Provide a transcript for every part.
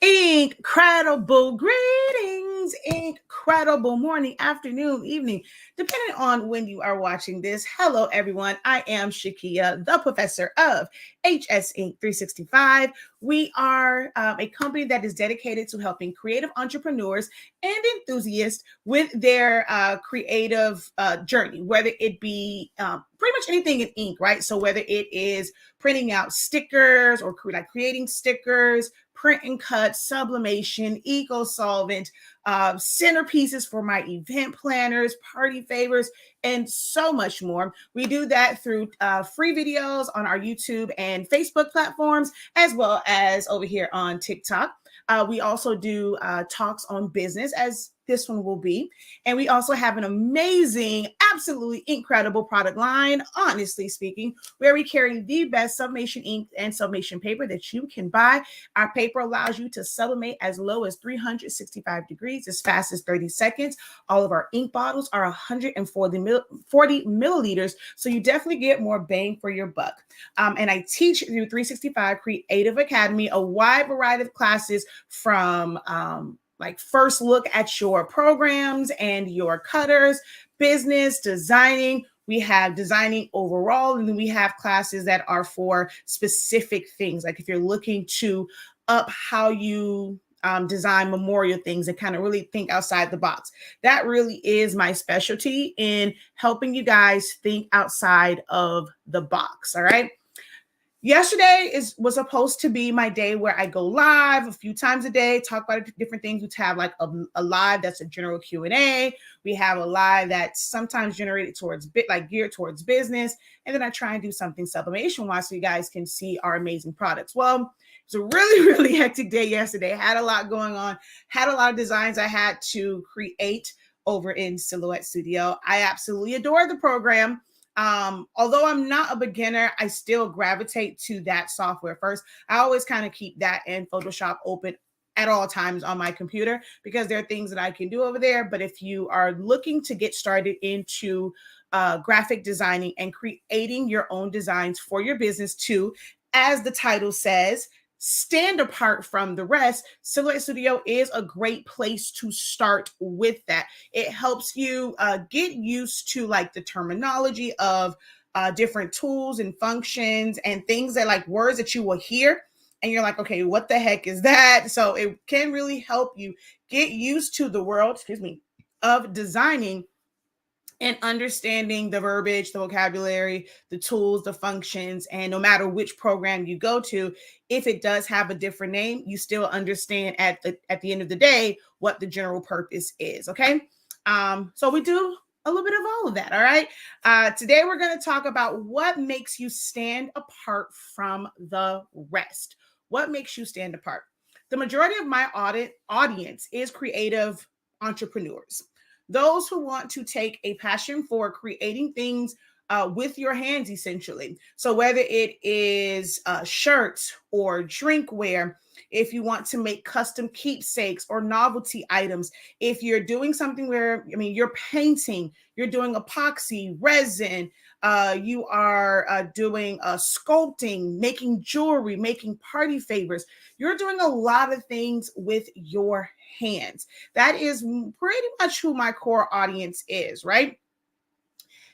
Incredible greetings, incredible morning, afternoon, evening, depending on when you are watching this. Hello, everyone. I am Shakia, the professor of HSINK365. We are a company that is dedicated to helping creative entrepreneurs and enthusiasts with their creative journey, whether it be pretty much anything in ink, right? So whether it is printing out stickers or creating stickers, print and cut, sublimation, eco solvent, centerpieces for my event planners, party favors, and so much more. We do that through free videos on our YouTube and Facebook platforms, as well as over here on TikTok. We also do talks on business, as this one will be. And we also have an amazing, absolutely incredible product line, honestly speaking, where we carry the best sublimation ink and sublimation paper that you can buy. Our paper allows you to sublimate as low as 365 degrees, as fast as 30 seconds. All of our ink bottles are 140 milliliters, so you definitely get more bang for your buck. And I teach through 365 Creative Academy, a wide variety of classes from like first look at your programs and your cutters, business, designing. We have designing overall, and then we have classes that are for specific things. Like if you're looking to up how you design memorial things and kind of really think outside the box. That really is my specialty in helping you guys think outside of the box. All right. Yesterday was supposed to be my day where I go live a few times a day, talk about different things. We have like a live that's a general Q&A. We have a live that's sometimes generated towards geared towards business. And then I try and do something sublimation wise so you guys can see our amazing products. Well, it's a really, really hectic day yesterday. Had a lot going on, had a lot of designs I had to create over in Silhouette Studio. I absolutely adore the program. Although I'm not a beginner, I still gravitate to that software first. I always kind of keep that and Photoshop open at all times on my computer because there are things that I can do over there. But if you are looking to get started into graphic designing and creating your own designs for your business too, as the title says, stand apart from the rest, Silhouette Studio is a great place to start with that. It helps you get used to like the terminology of different tools and functions and things that like words that you will hear. And you're like, okay, what the heck is that? So it can really help you get used to the world, of designing and understanding the verbiage, the vocabulary, the tools, the functions, and no matter which program you go to, if it does have a different name, you still understand at the end of the day what the general purpose is. Okay, so we do a little bit of all of that. All right. Today we're going to talk about what makes you stand apart from the rest. What makes you stand apart? The majority of my audience is creative entrepreneurs. Those who want to take a passion for creating things with your hands, essentially. So whether it is shirts or drinkware, if you want to make custom keepsakes or novelty items, if you're doing something where, you're painting, you're doing epoxy, resin, you are doing sculpting, making jewelry, making party favors. You're doing a lot of things with your hands. That is pretty much who my core audience is, right?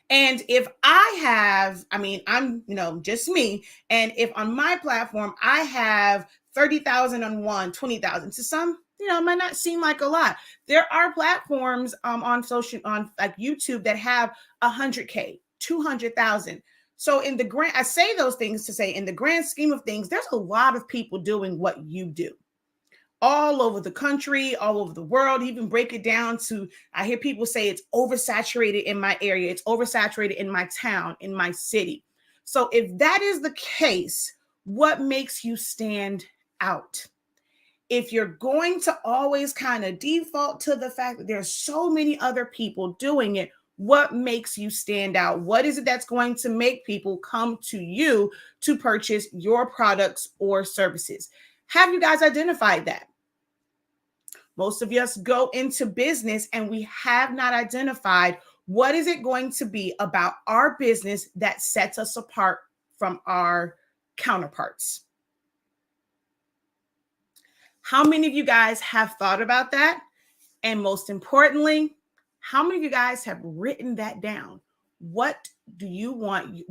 And if I have, I'm, just me. And if on my platform, I have 30,000 on one, 20,000 to some, it might not seem like a lot. There are platforms on like YouTube that have 100K, 200,000. So in the grand, I say those things to say in the grand scheme of things, there's a lot of people doing what you do all over the country, all over the world. Even break it down to, I hear people say it's oversaturated in my area. It's oversaturated in my town, in my city. So if that is the case, what makes you stand out? If you're going to always kind of default to the fact that there's so many other people doing it, what makes you stand out? What is it that's going to make people come to you to purchase your products or services? Have you guys identified that? Most of us go into business and we have not identified what is it going to be about our business that sets us apart from our counterparts. How many of you guys have thought about that? And most importantly, how many of you guys have written that down? What do you want?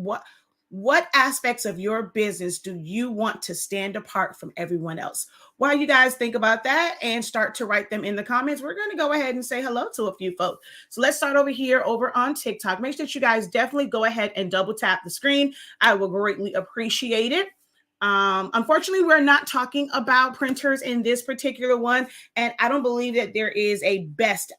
What aspects of your business do you want to stand apart from everyone else? While you guys think about that and start to write them in the comments, we're going to go ahead and say hello to a few folks. So let's start over here over on TikTok. Make sure that you guys definitely go ahead and double tap the screen. I will greatly appreciate it. Unfortunately, we're not talking about printers in this particular one, and I don't believe that there is a best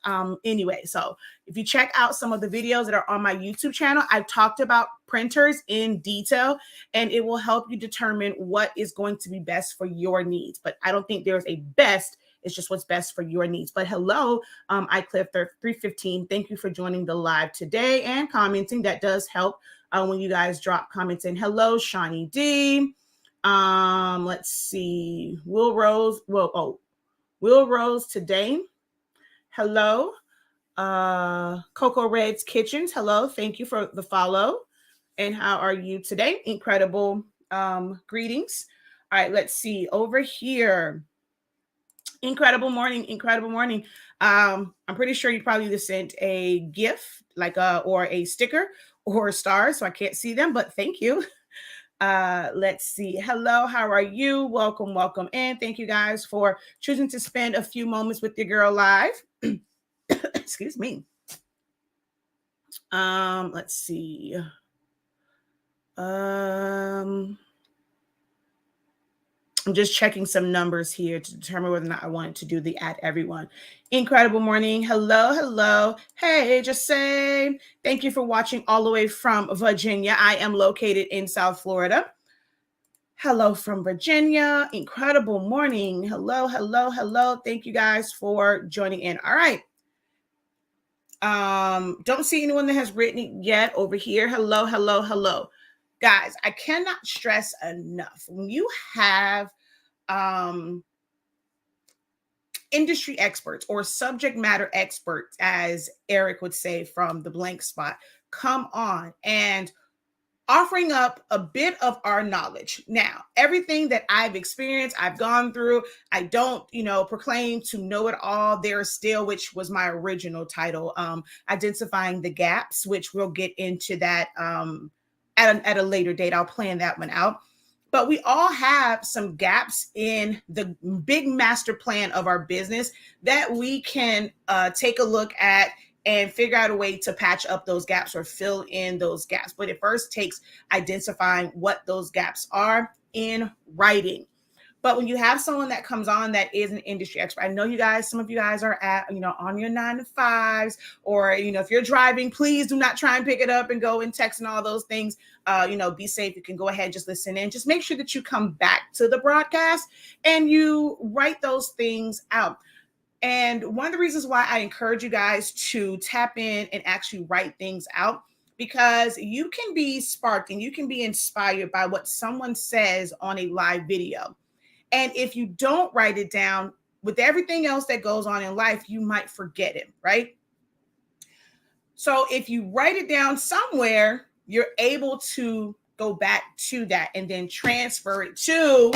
anyway. So if you check out some of the videos that are on my YouTube channel, I've talked about printers in detail, and it will help you determine what is going to be best for your needs. But I don't think there's a best. It's just what's best for your needs. But hello, iCliff315. Thank you for joining the live today and commenting. That does help when you guys drop comments in. Hello, Shawnee D. Let's see. Will Rose today. Hello. Coco Red's Kitchens. Hello. Thank you for the follow. And how are you today? Incredible greetings. All right, let's see. Over here Incredible morning, incredible morning. I'm pretty sure you probably just sent a GIF, like or a sticker or a star, so I can't see them, but thank you. Let's see. Hello, how are you? Welcome, welcome in. Thank you guys for choosing to spend a few moments with your girl live. Excuse me. Let's see. I'm just checking some numbers here to determine whether or not I wanted to do the at everyone. Incredible morning. Hello, hello. Hey, just saying. Thank you for watching all the way from Virginia. I am located in South Florida. Hello from Virginia. Incredible morning. Hello, hello, hello. Thank you guys for joining in. All right. Don't see anyone that has written it yet over here. Hello, hello, hello. Guys, I cannot stress enough. When you have industry experts or subject matter experts, as Eric would say from the blank spot, come on and offering up a bit of our knowledge. Now, everything that I've experienced, I've gone through, I don't, proclaim to know it all. There is still, which was my original title, identifying the gaps, which we'll get into that at a later date. I'll plan that one out. But we all have some gaps in the big master plan of our business that we can take a look at and figure out a way to patch up those gaps or fill in those gaps. But it first takes identifying what those gaps are in writing. But when you have someone that comes on that is an industry expert, I know you guys, some of you guys are at, on your 9-to-5s, or, if you're driving, please do not try and pick it up and go and text and all those things. Be safe. You can go ahead and just listen in. Just make sure that you come back to the broadcast and you write those things out. And one of the reasons why I encourage you guys to tap in and actually write things out, because you can be sparked and you can be inspired by what someone says on a live video. And if you don't write it down, with everything else that goes on in life, you might forget it, right? So if you write it down somewhere, you're able to go back to that and then transfer it to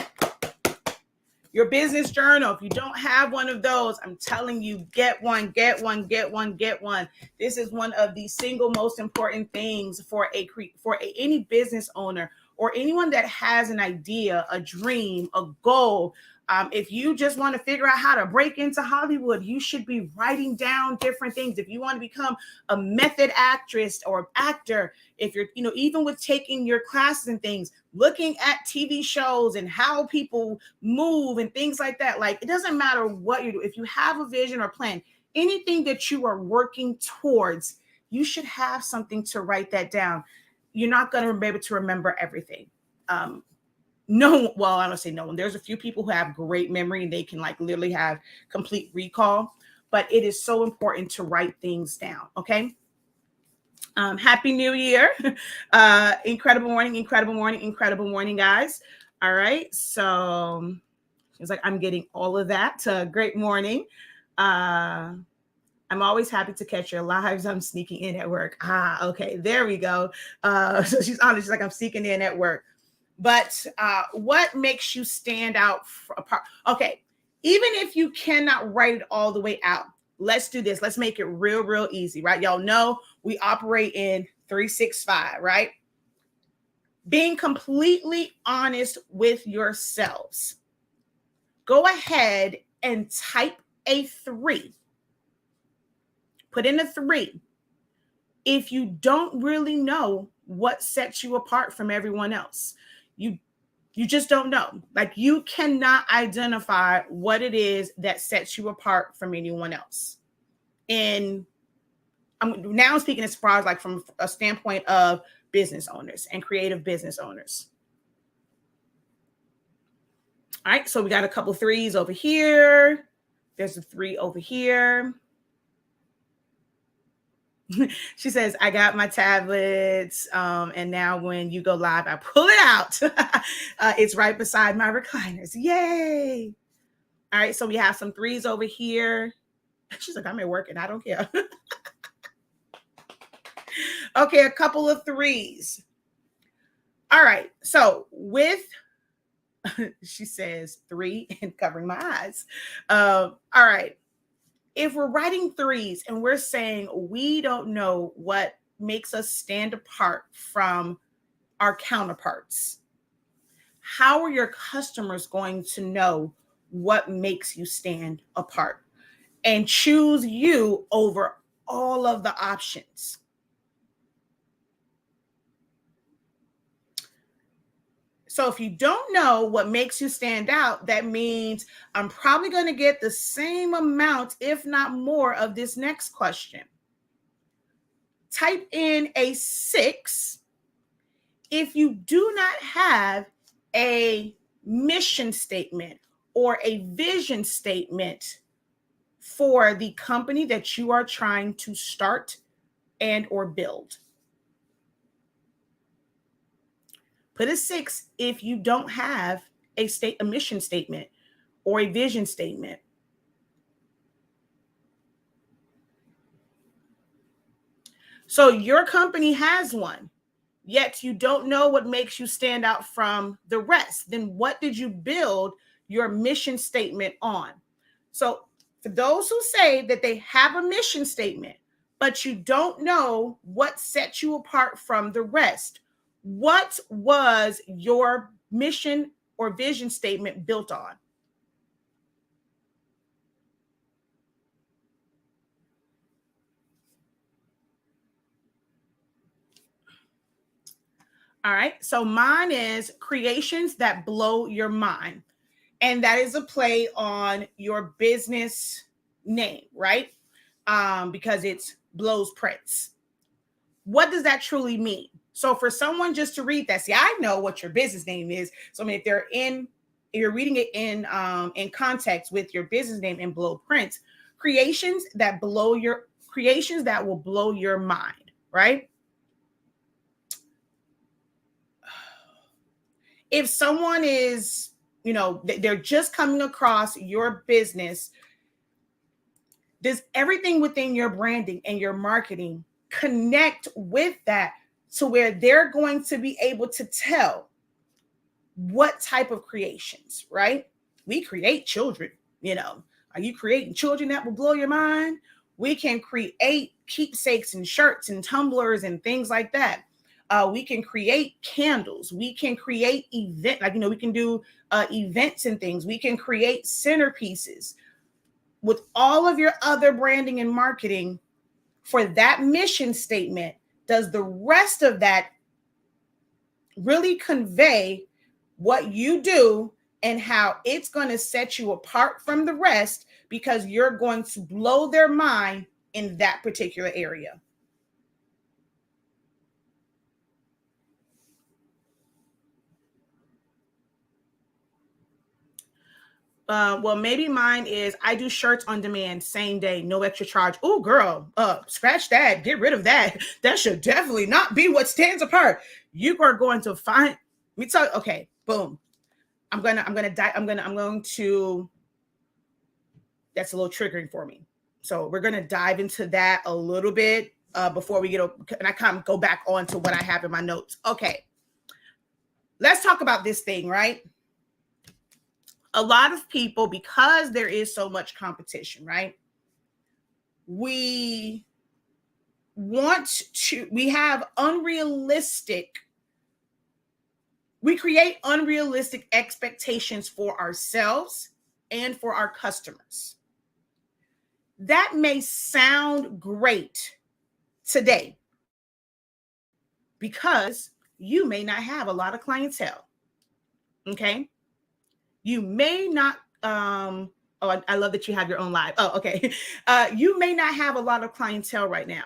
your business journal. If you don't have one of those, I'm telling you, get one, get one, get one, get one. This is one of the single most important things for any business owner or anyone that has an idea, a dream, a goal. If you just want to figure out how to break into Hollywood, you should be writing down different things. If you want to become a method actress or actor, if you're, even with taking your classes and things, looking at TV shows and how people move and things like that. Like, it doesn't matter what you do. If you have a vision or plan, anything that you are working towards, you should have something to write that down. You're not going to be able to remember everything. No, well, I don't say no one. There's a few people who have great memory and they can literally have complete recall, but it is so important to write things down. Okay. Happy New Year. Incredible morning, incredible morning, incredible morning, guys. All right. So it's like, I'm getting all of that. Great morning. I'm always happy to catch your lives. I'm sneaking in at work. Okay. There we go. So she's honest. She's like, I'm sneaking in at work. But what makes you stand out apart? Okay. Even if you cannot write it all the way out, let's do this. Let's make it real, real easy, right? Y'all know we operate in 365, right? Being completely honest with yourselves. Go ahead and type a 3. Put in a 3. If you don't really know what sets you apart from everyone else, you just don't know. Like, you cannot identify what it is that sets you apart from anyone else. And I'm now speaking as far as from a standpoint of business owners and creative business owners. All right, so we got a couple 3s over here. There's a 3 over here. She says, I got my tablets, and now when you go live, I pull it out. It's right beside my recliners. Yay. All right, so we have some 3s over here. She's like, I'm at work and I don't care. Okay, a couple of 3s. All right, so with She says 3 and covering my eyes. All right. If we're writing 3s and we're saying we don't know what makes us stand apart from our counterparts, how are your customers going to know what makes you stand apart and choose you over all of the options? So if you don't know what makes you stand out, that means I'm probably going to get the same amount, if not more, of this next question. Type in a 6 if you do not have a mission statement or a vision statement for the company that you are trying to start and or build. Put a 6 if you don't have a mission statement or a vision statement. So your company has one, yet you don't know what makes you stand out from the rest. Then what did you build your mission statement on? So for those who say that they have a mission statement, but you don't know what sets you apart from the rest, what was your mission or vision statement built on? All right. So mine is creations that blow your mind. And that is a play on your business name, right? Because it's Blows Prints. What does that truly mean? So for someone just to read that, see, I know what your business name is. So I mean, if you're reading it in context with your business name and Blow Prints, creations that will blow your mind, right? If someone is, they're just coming across your business, does everything within your branding and your marketing connect with that to where they're going to be able to tell what type of creations, right? We create children, Are you creating children that will blow your mind? We can create keepsakes and shirts and tumblers and things like that. We can create candles. We can create we can do events and things. We can create centerpieces. With all of your other branding and marketing for that mission statement, does the rest of that really convey what you do and how it's going to set you apart from the rest because you're going to blow their mind in that particular area? Well, maybe mine is I do shirts on demand, same day, no extra charge. Oh, girl, scratch that, get rid of that. That should definitely not be what stands apart. You are going to find me tell you, okay, boom. I'm going to that's a little triggering for me. So we're going to dive into that a little bit before we and I kind of go back on to what I have in my notes. Okay. Let's talk about this thing, right? A lot of people, because there is so much competition, right? We create unrealistic expectations for ourselves and for our customers. That may sound great today because you may not have a lot of clientele. Okay. You may not, I love that you have your own live. Oh, okay. You may not have a lot of clientele right now,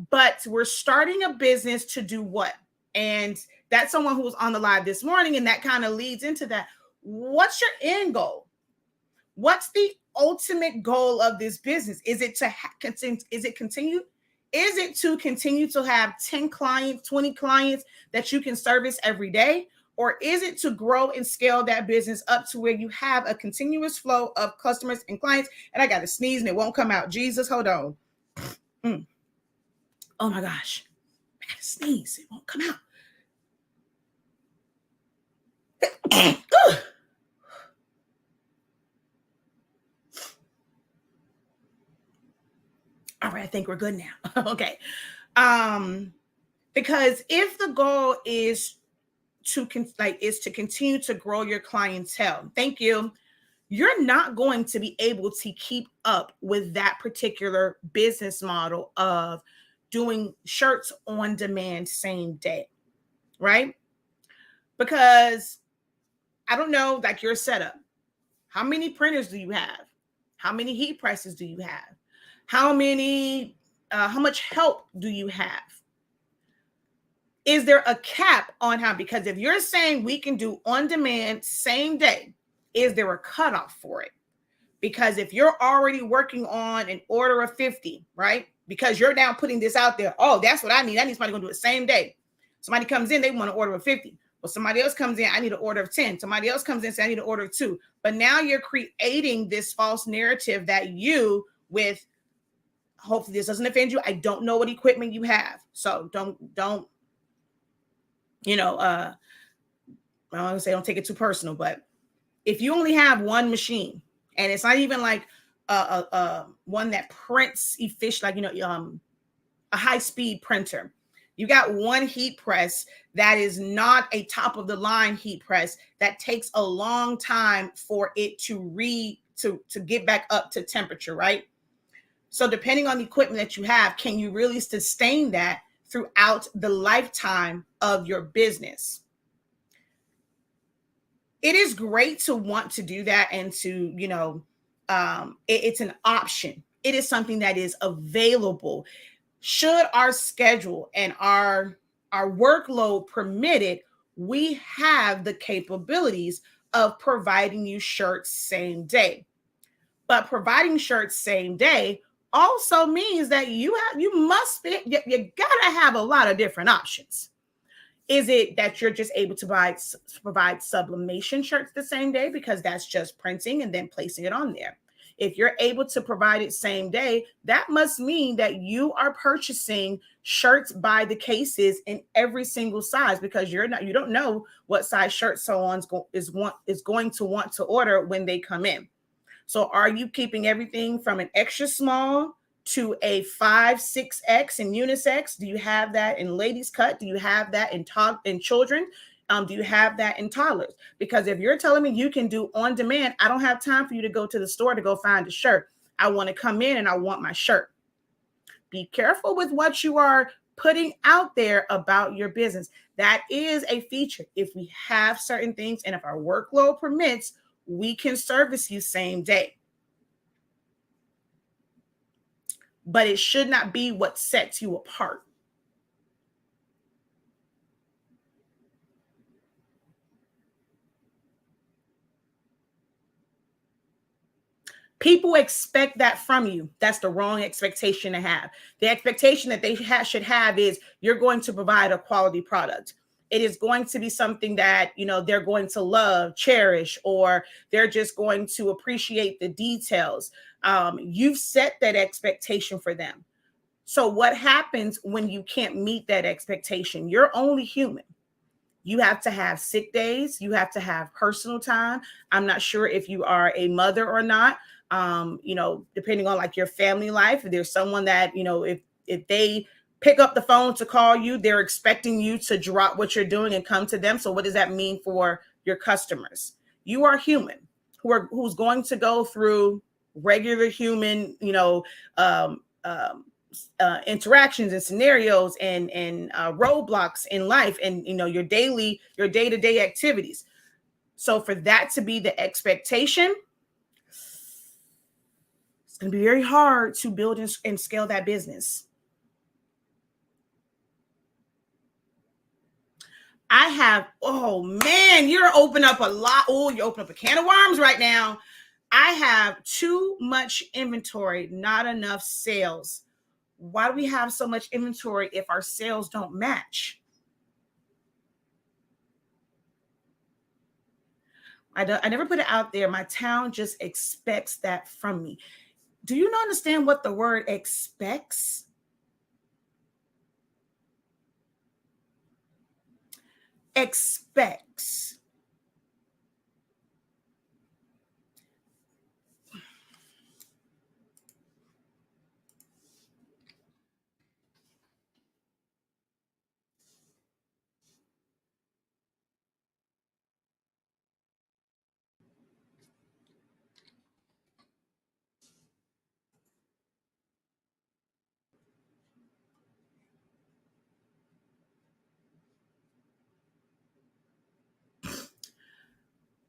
but we're starting a business to do what? And that's someone who was on the live this morning, and that kind of leads into that. What's your end goal? What's the ultimate goal of this business? Is it to continue? Is it to continue to have 10 clients, 20 clients that you can service every day? Or is it to grow and scale that business up to where you have a continuous flow of customers and clients? And I got to sneeze and it won't come out. Jesus, hold on. Oh my gosh. I got to sneeze. It won't come out. All right, I think we're good now. Okay. Because if the goal is to continue to grow your clientele, thank you, you're not going to be able to keep up with that particular business model of doing shirts on demand same day, right? Because I don't know, like your setup. How many printers do you have? How many heat presses do you have? How much help do you have? Is there a cap on how? Because if you're saying we can do on demand same day, is there a cutoff for it? Because if you're already working on an order of 50, right? Because you're now putting this out there, oh, that's what I need. I need somebody going to do it same day. Somebody comes in, they want an order of 50. Well, somebody else comes in, I need an order of 10. Somebody else comes in, say, I need an order of 2. But now you're creating this false narrative that you, with, hopefully this doesn't offend you, I don't know what equipment you have. So don't, I don't want to say don't take it too personal, but if you only have one machine and it's not even like one that prints efficient, like, a high speed printer, you got one heat press that is not a top of the line heat press that takes a long time for it to get back up to temperature, right? So depending on the equipment that you have, can you really sustain that throughout the lifetime of your business? It is great to want to do that and to, it's an option. It is something that is available. Should our schedule and our workload permit it, we have the capabilities of providing you shirts same day. But providing shirts same day also means that you gotta have a lot of different options. Is it that you're just able to provide sublimation shirts the same day because that's just printing and then placing it on there? If you're able to provide it same day, that must mean that you are purchasing shirts by the cases in every single size, because you don't know what size shirt someone is going to want to order when they come in. So are you keeping everything from an extra small to a 5, 6X in unisex? Do you have that in ladies cut? Do you have that in children? Do you have that in toddlers? Because if you're telling me you can do on demand, I don't have time for you to go to the store to go find a shirt. I want to come in and I want my shirt. Be careful with what you are putting out there about your business. That is a feature. If we have certain things and if our workload permits, we can service you same day. But it should not be what sets you apart. People expect that from you. That's the wrong expectation to have. The expectation that they should have is you're going to provide a quality product. It is going to be something that, they're going to love, cherish, or they're just going to appreciate the details. You've set that expectation for them. So what happens when you can't meet that expectation? You're only human. You have to have sick days. You have to have personal time. I'm not sure if you are a mother or not. Depending on like your family life, if there's someone that, if they pick up the phone to call you, they're expecting you to drop what you're doing and come to them. So what does that mean for your customers? You are human who's going to go through regular human, interactions and scenarios and roadblocks in life and your day-to-day activities. So for that to be the expectation, it's going to be very hard to build and scale that business. I have, oh man, you're opening up a lot. Oh, you open up a can of worms right now. I have too much inventory, not enough sales. Why do we have so much inventory if our sales don't match? I never put it out there. My town just expects that from me. Do you not understand what the word expects? Expects.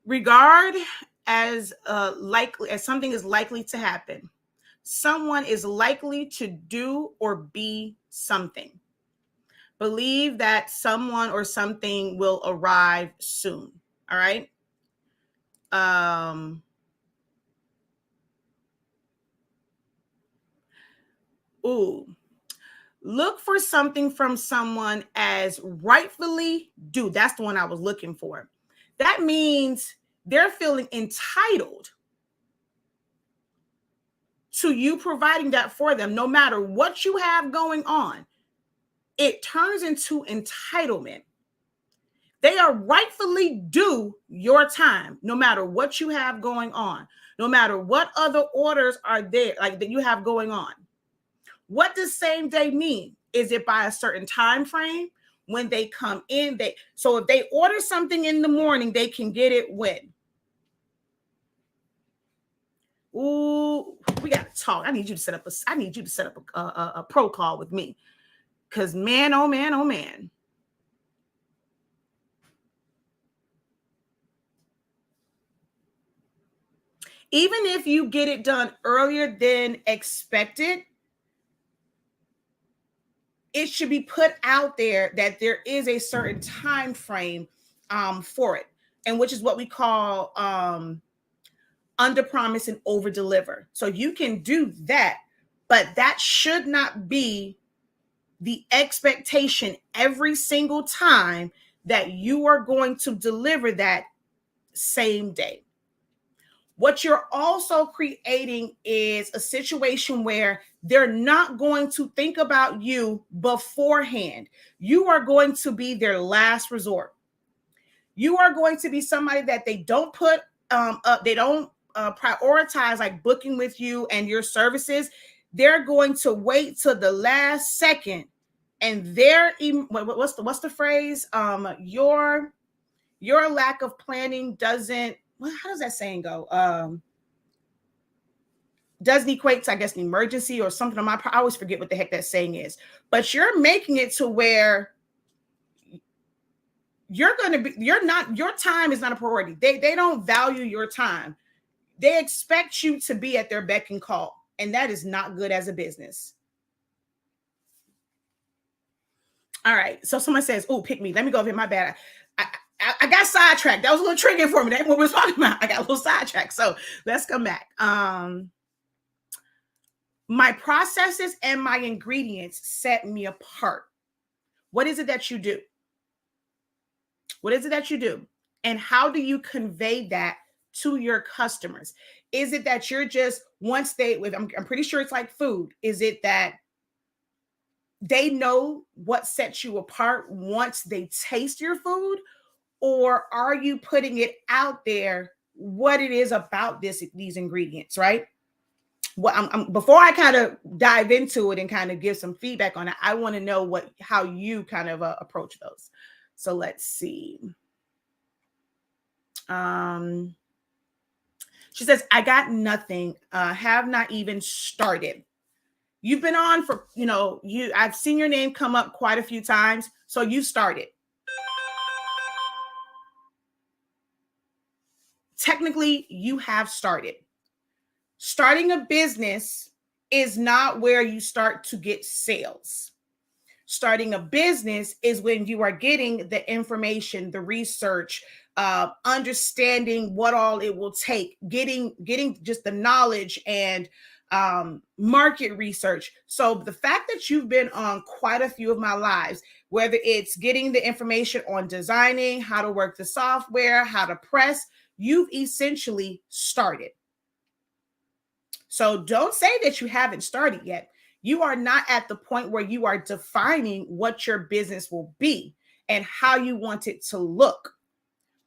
Regard as likely as something is likely to happen. Someone is likely to do or be something. Believe that someone or something will arrive soon. All right. Ooh. Look for something from someone as rightfully due. That's the one I was looking for. That means they're feeling entitled to you providing that for them, no matter what you have going on. It turns into entitlement. They are rightfully due your time, no matter what you have going on, no matter what other orders are there, like that you have going on. What does same day mean? Is it by a certain time frame? When they come in, so if they order something in the morning, they can get it when? Ooh, we got to talk. I need you to set up a pro call with me. Because man, oh man, oh man. Even if you get it done earlier than expected, it should be put out there that there is a certain time frame for it, and which is what we call under promise and over deliver. So you can do that, but that should not be the expectation every single time that you are going to deliver that same day. What you're also creating is a situation where they're not going to think about you beforehand. You are going to be their last resort. You are going to be somebody that they don't put up, they don't prioritize like booking with you and your services. They're going to wait till the last second, and what's the phrase? Your lack of planning doesn't. Well, how does that saying go? Doesn't equate to, I guess, an emergency or something. I always forget what the heck that saying is. But you're making it to where your time is not a priority. They don't value your time. They expect you to be at their beck and call, and that is not good as a business. All right. So someone says, "Oh, pick me." Let me go over here. My bad. I got sidetracked. That was a little triggering for me. That's what we're talking about. I got a little sidetracked. So let's come back. My processes and my ingredients set me apart. What is it that you do? What is it that you do? And how do you convey that to your customers? Is it that you're just once I'm pretty sure it's like food. Is it that they know what sets you apart once they taste your food? Or are you putting it out there what it is about these ingredients, right? Well, before I kind of dive into it and kind of give some feedback on it, I want to know how you kind of approach those. So let's see. She says, I got nothing, have not even started. You've been on for, I've seen your name come up quite a few times. So you started. Technically, you have started. Starting a business is not where you start to get sales. Starting a business is when you are getting the information, the research, understanding what all it will take, getting just the knowledge and market research. So the fact that you've been on quite a few of my lives, whether it's getting the information on designing, how to work the software, how to press, you've essentially started. So don't say that you haven't started yet. You are not at the point where you are defining what your business will be and how you want it to look,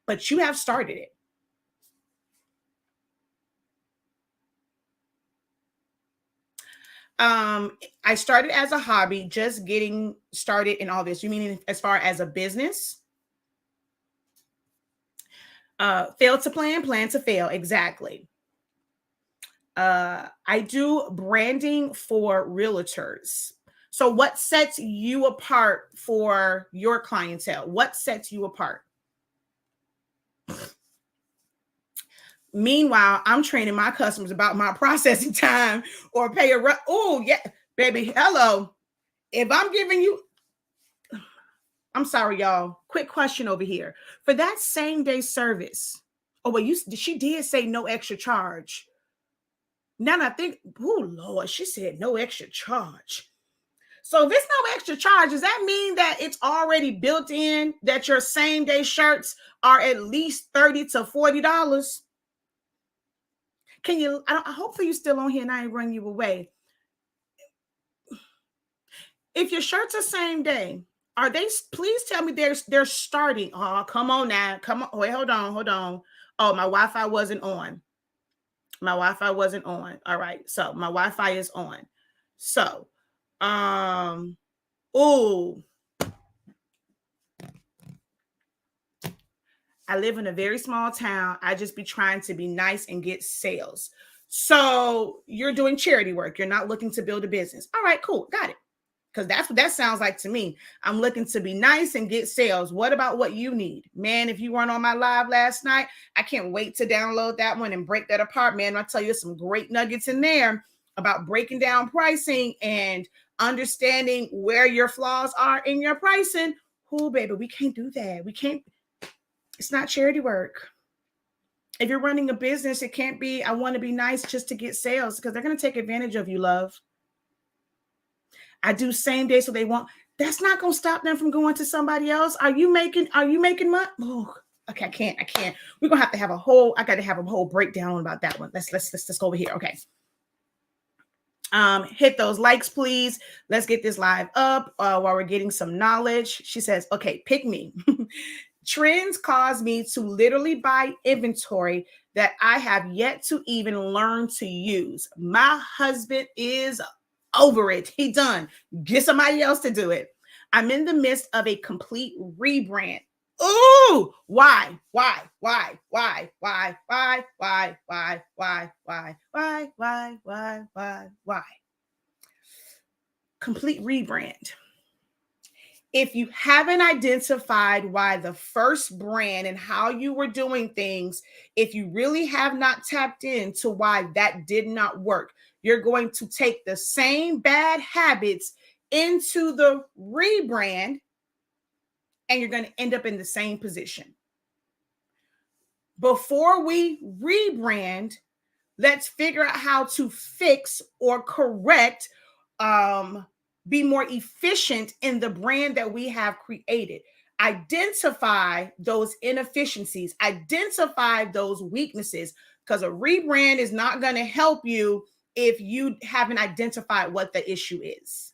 but you have started it. I started as a hobby, just getting started in all this. You mean as far as a business? Fail to plan to fail. Exactly. I do branding for realtors. So what sets you apart for your clientele? What sets you apart? Meanwhile, I'm training my customers about my processing time or pay a oh yeah, baby. Hello. If I'm giving you, I'm sorry, y'all. Quick question over here. For that same day service. Oh, well, she did say no extra charge. Now I think, oh Lord, she said no extra charge. So if it's no extra charge, does that mean that it's already built in that your same day shirts are at least $30 to $40? Can you, I hope you still on here and I ain't run you away. If your shirts are same day, are they, please tell me they're starting. Oh, come on now. Come on. Wait, hold on. Oh, my Wi-Fi wasn't on. All right. So my Wi-Fi is on. So, oh, I live in a very small town. I just be trying to be nice and get sales. So you're doing charity work. You're not looking to build a business. All right, cool. Got it. Because that's what that sounds like to me. I'm looking to be nice and get sales. What about what you need? Man, if you weren't on my live last night, I can't wait to download that one and break that apart, man. I'll tell you some great nuggets in there about breaking down pricing and understanding where your flaws are in your pricing. Oh, baby, we can't do that. We can't. It's not charity work. If you're running a business, it can't be, I want to be nice just to get sales, because they're going to take advantage of you, love. I do same day so they won't. That's not going to stop them from going to somebody else. Are you making money? Oh, okay, I can't. We're going to have a whole, I got to have a whole breakdown about that one. Let's go over here. Okay. Hit those likes, please. Let's get this live up while we're getting some knowledge. She says, okay, pick me. Trends cause me to literally buy inventory that I have yet to even learn to use. My husband is over it. He done. Get somebody else to do it. I'm in the midst of a complete rebrand. Ooh, why? Complete rebrand. If you haven't identified why the first brand and how you were doing things, if you really have not tapped into why that did not work, you're going to take the same bad habits into the rebrand and you're going to end up in the same position. Before we rebrand, let's figure out how to fix or correct, be more efficient in the brand that we have created. Identify those inefficiencies, identify those weaknesses, because a rebrand is not going to help you if you haven't identified what the issue is.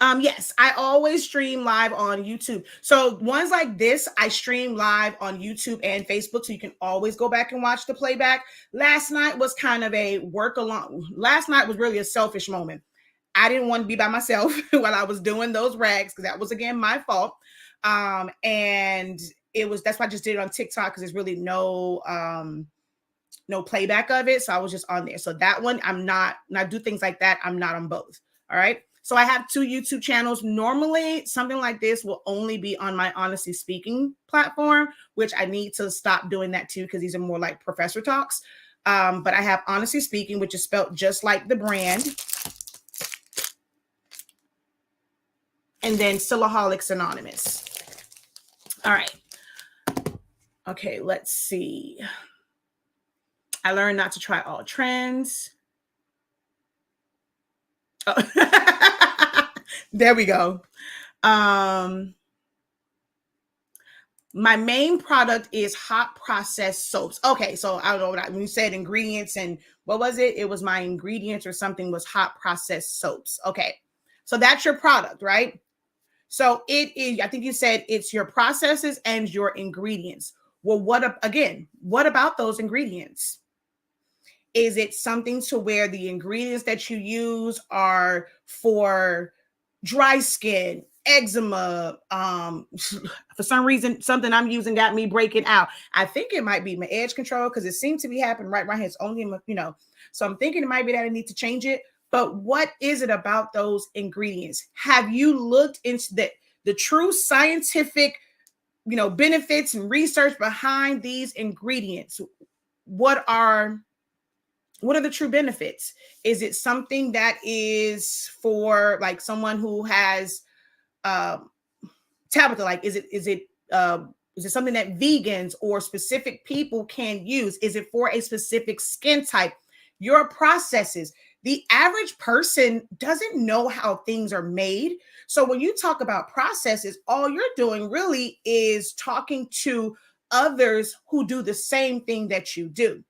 Yes, I always stream live on YouTube. So ones like this, I stream live on YouTube and Facebook. So you can always go back and watch the playback. Last night was kind of a work along. Last night was really a selfish moment. I didn't want to be by myself while I was doing those rags, because that was, again, my fault. And that's why I just did it on TikTok, because there's really no playback of it. So I was just on there. So that one, when I do things like that, I'm not on both. All right. So I have 2 YouTube channels. Normally, something like this will only be on my Honestly Speaking platform, which I need to stop doing that too, because these are more like professor talks. But I have Honestly Speaking, which is spelled just like the brand. And then Sillaholics Anonymous. All right. Okay, let's see. I learned not to try all trends. Oh. There we go. My main product is hot processed soaps. Okay, so I don't know when you said ingredients and what was it? It was my ingredients or something was hot processed soaps. Okay, so that's your product, right? So it is, I think you said it's your processes and your ingredients. Well, what about those ingredients? Is it something to where the ingredients that you use are for dry skin, eczema? For some reason, something I'm using got me breaking out. I think it might be my edge control, because it seemed to be happening right here. It's only, so I'm thinking it might be that I need to change it. But what is it about those ingredients? Have you looked into the true scientific benefits and research behind these ingredients. What are the true benefits? Is it something that is for like someone who has Tabitha, like is it something that vegans or specific people can use? Is it for a specific skin type? Your processes. The average person doesn't know how things are made. So when you talk about processes, all you're doing really is talking to others who do the same thing that you do.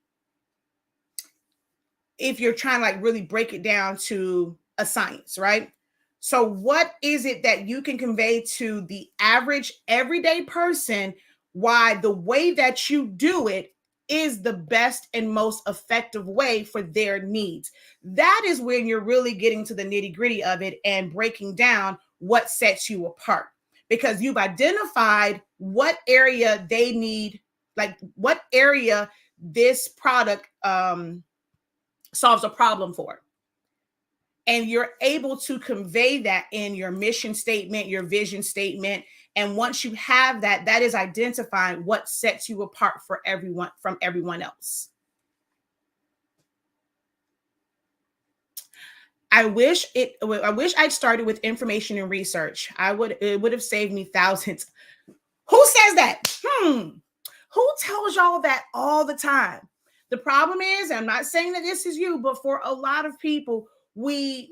If you're trying to like really break it down to a science, right? So what is it that you can convey to the average everyday person why the way that you do it is the best and most effective way for their needs? That is when you're really getting to the nitty-gritty of it and breaking down what sets you apart, because you've identified what area they need, like what area this product solves a problem for. And you're able to convey that in your mission statement, your vision statement. And once you have that, that is identifying what sets you apart for everyone from everyone else. I wish I'd started with information and research. It would have saved me thousands. Who says that? Who tells y'all that all the time? The problem is, I'm not saying that this is you, but for a lot of people, we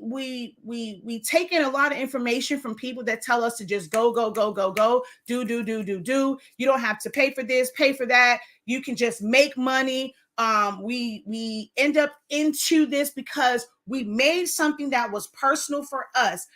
take in a lot of information from people that tell us to just go, do. You don't have to pay for this, pay for that. You can just make money. We end up into this because we made something that was personal for us.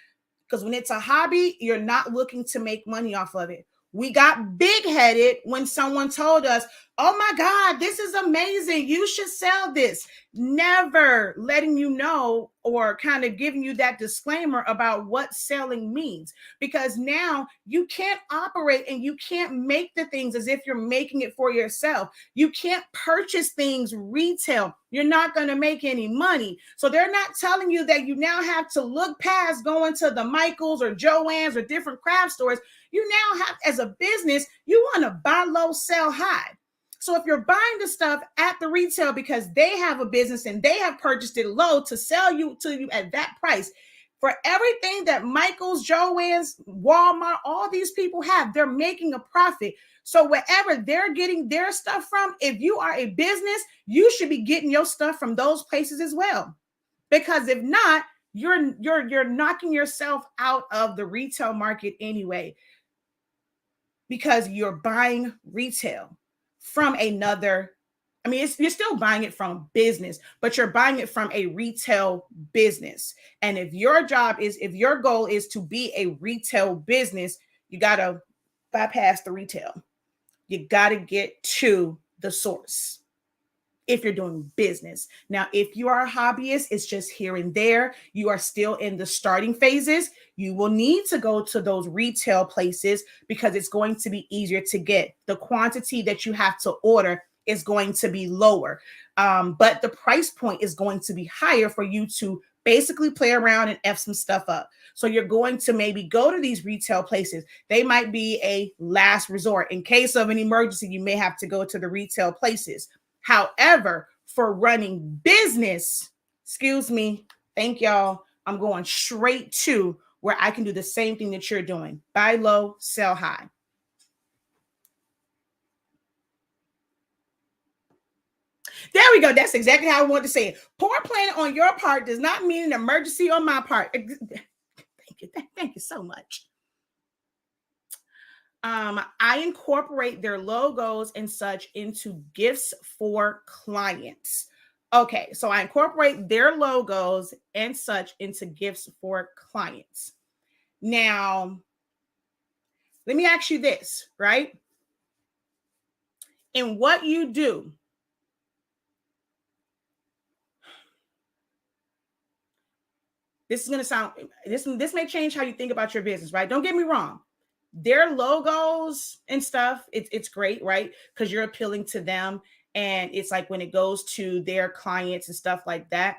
Because when it's a hobby, you're not looking to make money off of it. We got big-headed when someone told us, oh my God, this is amazing. You should sell this. Never letting you know or kind of giving you that disclaimer about what selling means. Because now you can't operate and you can't make the things as if you're making it for yourself. You can't purchase things retail. You're not going to make any money. So they're not telling you that you now have to look past going to the Michaels or Joann's or different craft stores. You now have, as a business, you want to buy low, sell high. So if you're buying the stuff at the retail because they have a business and they have purchased it low to sell you to you at that price, for everything that Michael's, Joann's, Walmart, all these people have, they're making a profit. So wherever they're getting their stuff from, if you are a business, you should be getting your stuff from those places as well. Because if not, you're knocking yourself out of the retail market anyway, because you're buying retail from another. I mean, you're still buying it from business, but you're buying it from a retail business. And if your goal is to be a retail business, you got to bypass the retail. You got to get to the source if you're doing business. Now, if you are a hobbyist, it's just here and there. You are still in the starting phases. You will need to go to those retail places because it's going to be easier to get. The quantity that you have to order is going to be lower, but the price point is going to be higher for you to basically play around and F some stuff up. So you're going to maybe go to these retail places. They might be a last resort. In case of an emergency, you may have to go to the retail places. However, for running business, thank y'all, I'm going straight to where I can do the same thing that you're doing. Buy low, sell high. There we go. That's exactly how I want to say it. Poor planning on your part does not mean an emergency on my part. Thank you. Thank you so much. I incorporate their logos and such into gifts for clients. Okay, so I incorporate their logos and such into gifts for clients. Now, let me ask you this, right? In what you do, this is going to sound, this may change how you think about your business, right? Don't get me wrong. Their logos and stuff, it's great, right? Because you're appealing to them. And it's like when it goes to their clients and stuff like that.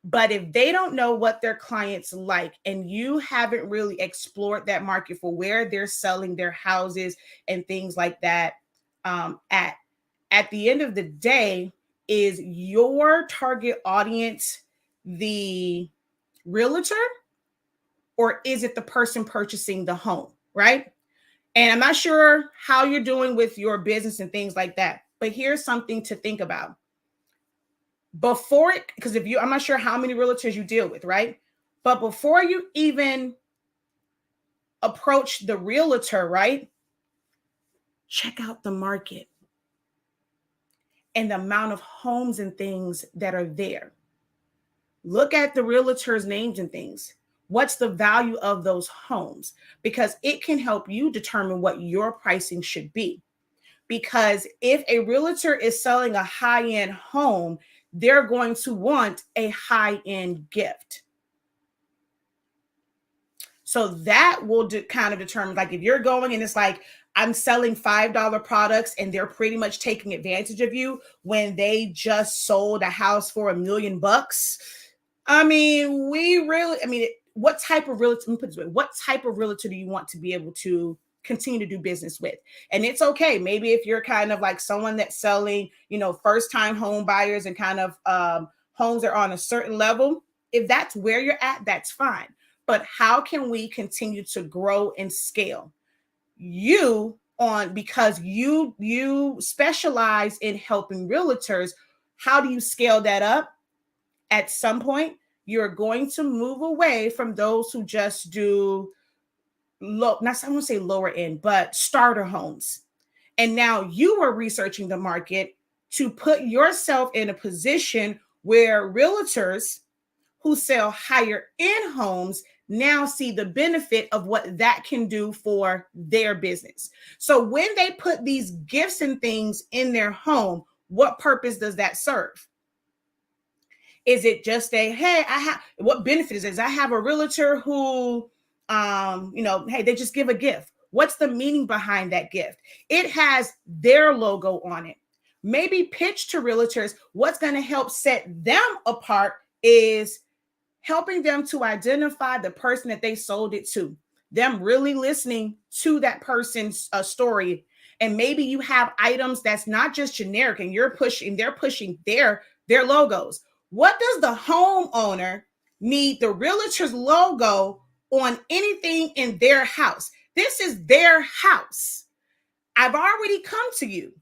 But if they don't know what their clients like, and you haven't really explored that market for where they're selling their houses and things like that, at the end of the day, is your target audience the realtor, or is it the person purchasing the home, right? And I'm not sure how you're doing with your business and things like that, but here's something to think about. Before it, because I'm not sure how many realtors you deal with, right? But before you even approach the realtor, right? Check out the market and the amount of homes and things that are there. Look at the realtor's names and things. What's the value of those homes? Because it can help you determine what your pricing should be. Because if a realtor is selling a high-end home, they're going to want a high-end gift. So that will kind of determine, like, if you're going and it's like, I'm selling $5 products and they're pretty much taking advantage of you when they just sold a house for $1 million. I mean, what type of realtor, let me put it this way, what type of realtor do you want to be able to continue to do business with? And it's okay. Maybe if you're kind of like someone that's selling, first time home buyers and kind of homes that are on a certain level, if that's where you're at, that's fine. But how can we continue to grow and scale? Because you specialize in helping realtors, how do you scale that up? At some point, you're going to move away from those who just do I want to say lower end, but starter homes. And now you are researching the market to put yourself in a position where realtors who sell higher end homes now see the benefit of what that can do for their business. So when they put these gifts and things in their home, what purpose does that serve? Is it just what benefit is it? I have a realtor who, hey, they just give a gift. What's the meaning behind that gift? It has their logo on it. Maybe pitch to realtors. What's going to help set them apart is helping them to identify the person that they sold it to, them really listening to that person's story. And maybe you have items that's not just generic and they're pushing their logos. What does the homeowner need the realtor's logo on anything in their house? This is their house. I've already come to you.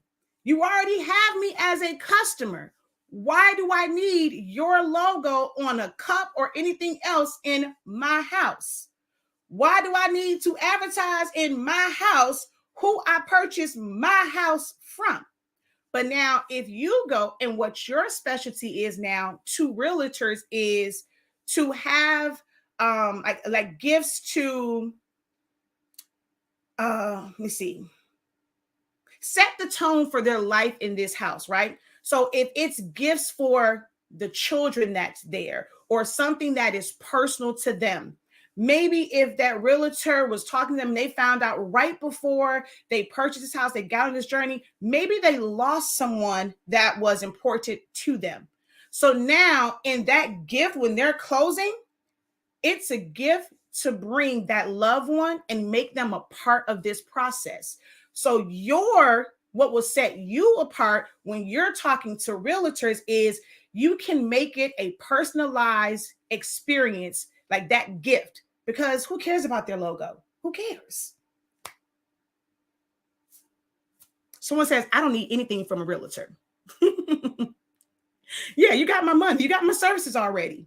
You already have me as a customer. Why do I need your logo on a cup or anything else in my house? Why do I need to advertise in my house who I purchased my house from? But now if you go, and what your specialty is now to realtors is to have like gifts to let me see, set the tone for their life in this house, right? So if it's gifts for the children that's there, or something that is personal to them, maybe if that realtor was talking to them, they found out right before they purchased this house, they got on this journey, maybe they lost someone that was important to them. So now in that gift, when they're closing, it's a gift to bring that loved one and make them a part of this process. So what will set you apart when you're talking to realtors is you can make it a personalized experience, like that gift, because who cares about their logo? Who cares? Someone says, I don't need anything from a realtor. Yeah, you got my money. You got my services already.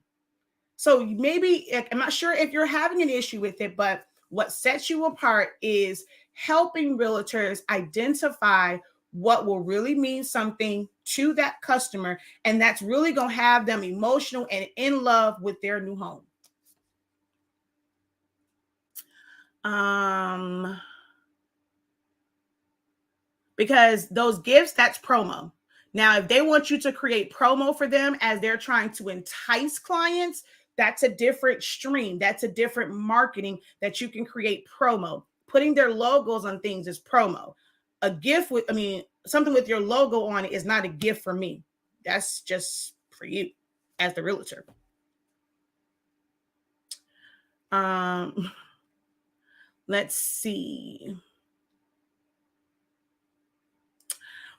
So maybe, I'm not sure if you're having an issue with it, but what sets you apart is helping realtors identify what will really mean something to that customer. And that's really going to have them emotional and in love with their new home. Because those gifts, that's promo. Now, if they want you to create promo for them as they're trying to entice clients, that's a different stream. That's a different marketing that you can create promo. Putting their logos on things is promo. A gift something with your logo on it is not a gift for me. That's just for you as the realtor. Let's see.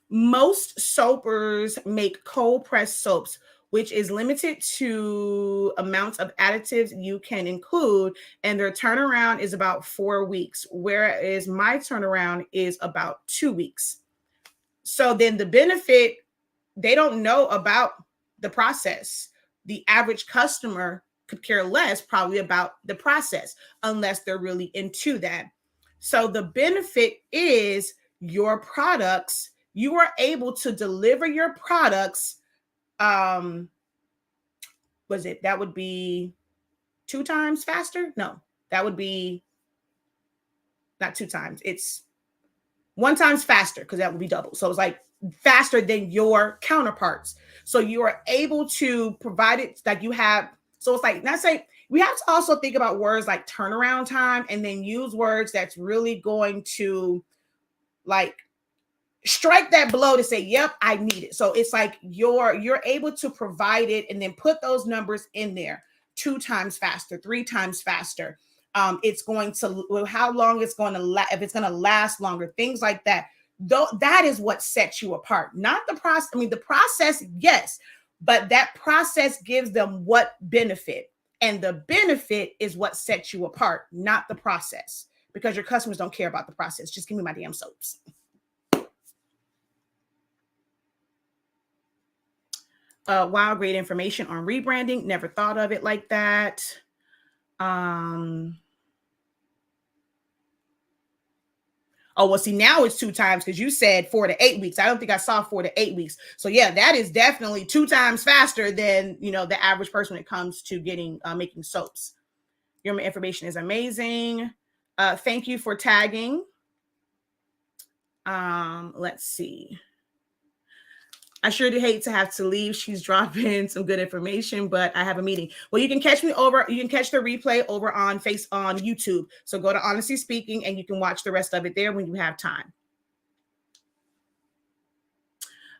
Most soapers make cold press soaps, which is limited to amounts of additives you can include, and their turnaround is about 4 weeks, whereas my turnaround is about 2 weeks. So then the benefit, they don't know about the process. The average customer could care less probably about the process unless they're really into that. So the benefit is your products, you are able to deliver your products. That would be 2 times faster? No, that would be not 2 times. It's 1 times faster because that would be double. So it's like faster than your counterparts. So you are able to provide it like you have. So it's like, not say, we have to also think about words like turnaround time and then use words that's really going to like strike that blow to say, yep, I need it. So it's like you're able to provide it and then put those numbers in there 2 times faster, 3 times faster. It's going to, how long it's going to last, if it's going to last longer, things like that. Though that is what sets you apart, not the process. I mean, the process, yes, but that process gives them what benefit, and the benefit is what sets you apart, not the process, because your customers don't care about the process. Just give me my damn soaps. Wow, great information on rebranding. Never thought of it like that. Oh, well, see, now it's 2 times because you said 4 to 8 weeks. I don't think I saw 4 to 8 weeks. So yeah, that is definitely 2 times faster than, the average person when it comes to getting, making soaps. Your information is amazing. Thank you for tagging. Let's see. I sure do hate to have to leave. She's dropping some good information, but I have a meeting. Well, you can catch the replay over on YouTube. So go to Honestly Speaking and you can watch the rest of it there when you have time.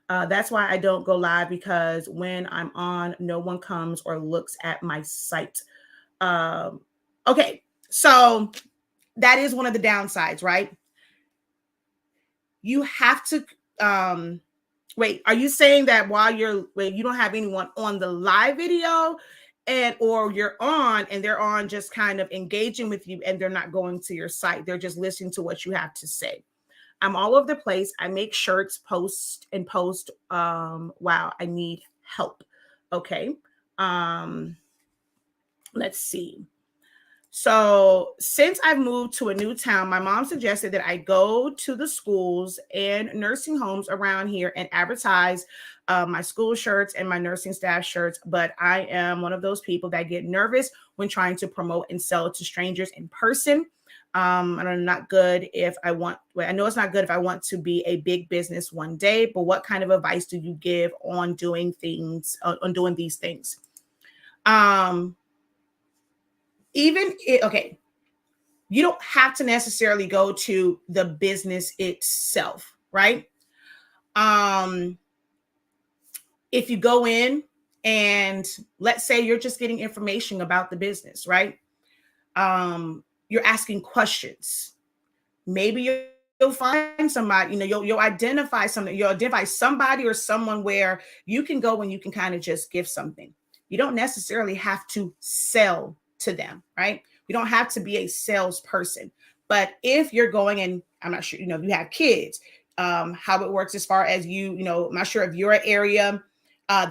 That's why I don't go live, because when I'm on, no one comes or looks at my site. Okay, so that is one of the downsides, right? You have to, wait, are you saying that while you don't have anyone on the live video or you're on and they're on just kind of engaging with you and they're not going to your site? They're just listening to what you have to say. I'm all over the place. I make shirts, post. Wow, I need help. Okay. Let's see. So since I've moved to a new town, my mom suggested that I go to the schools and nursing homes around here and advertise my school shirts and my nursing staff shirts. But I am one of those people that get nervous when trying to promote and sell to strangers in person. And I'm not good if I want, I know it's not good if I want to be a big business one day, but what kind of advice do you give on doing these things? Okay, you don't have to necessarily go to the business itself, right? If you go in and let's say you're just getting information about the business, right? You're asking questions. Maybe you'll find somebody, you'll identify something, you'll identify somebody or someone where you can go and you can kind of just give something. You don't necessarily have to sell to them, right? You don't have to be a salesperson. But if you're going and I'm not sure, if you have kids, how it works as far as I'm not sure if your area,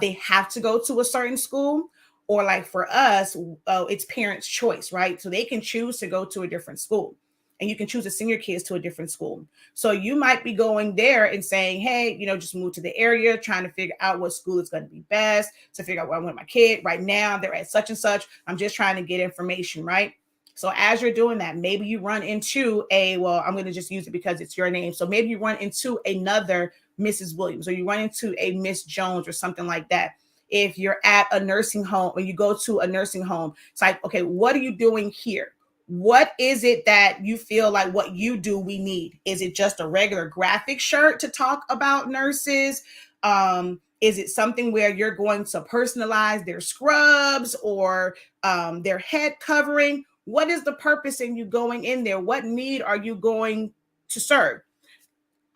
they have to go to a certain school, or like for us, it's parents' choice, right? So they can choose to go to a different school. And you can choose to send your kids to a different school. So you might be going there and saying, hey, just move to the area, trying to figure out what school is going to be best, to figure out where I want my kid. Right now, they're at such and such. I'm just trying to get information, right? So as you're doing that, maybe you run into I'm going to just use it because it's your name. So maybe you run into another Mrs. Williams, or you run into a Miss Jones or something like that. If you're at a nursing home or you go to a nursing home, it's like, okay, what are you doing here? What is it that you feel like what you do we need? Is it just a regular graphic shirt to talk about nurses? Is it something where you're going to personalize their scrubs or their head covering? What is the purpose in you going in there? What need are you going to serve?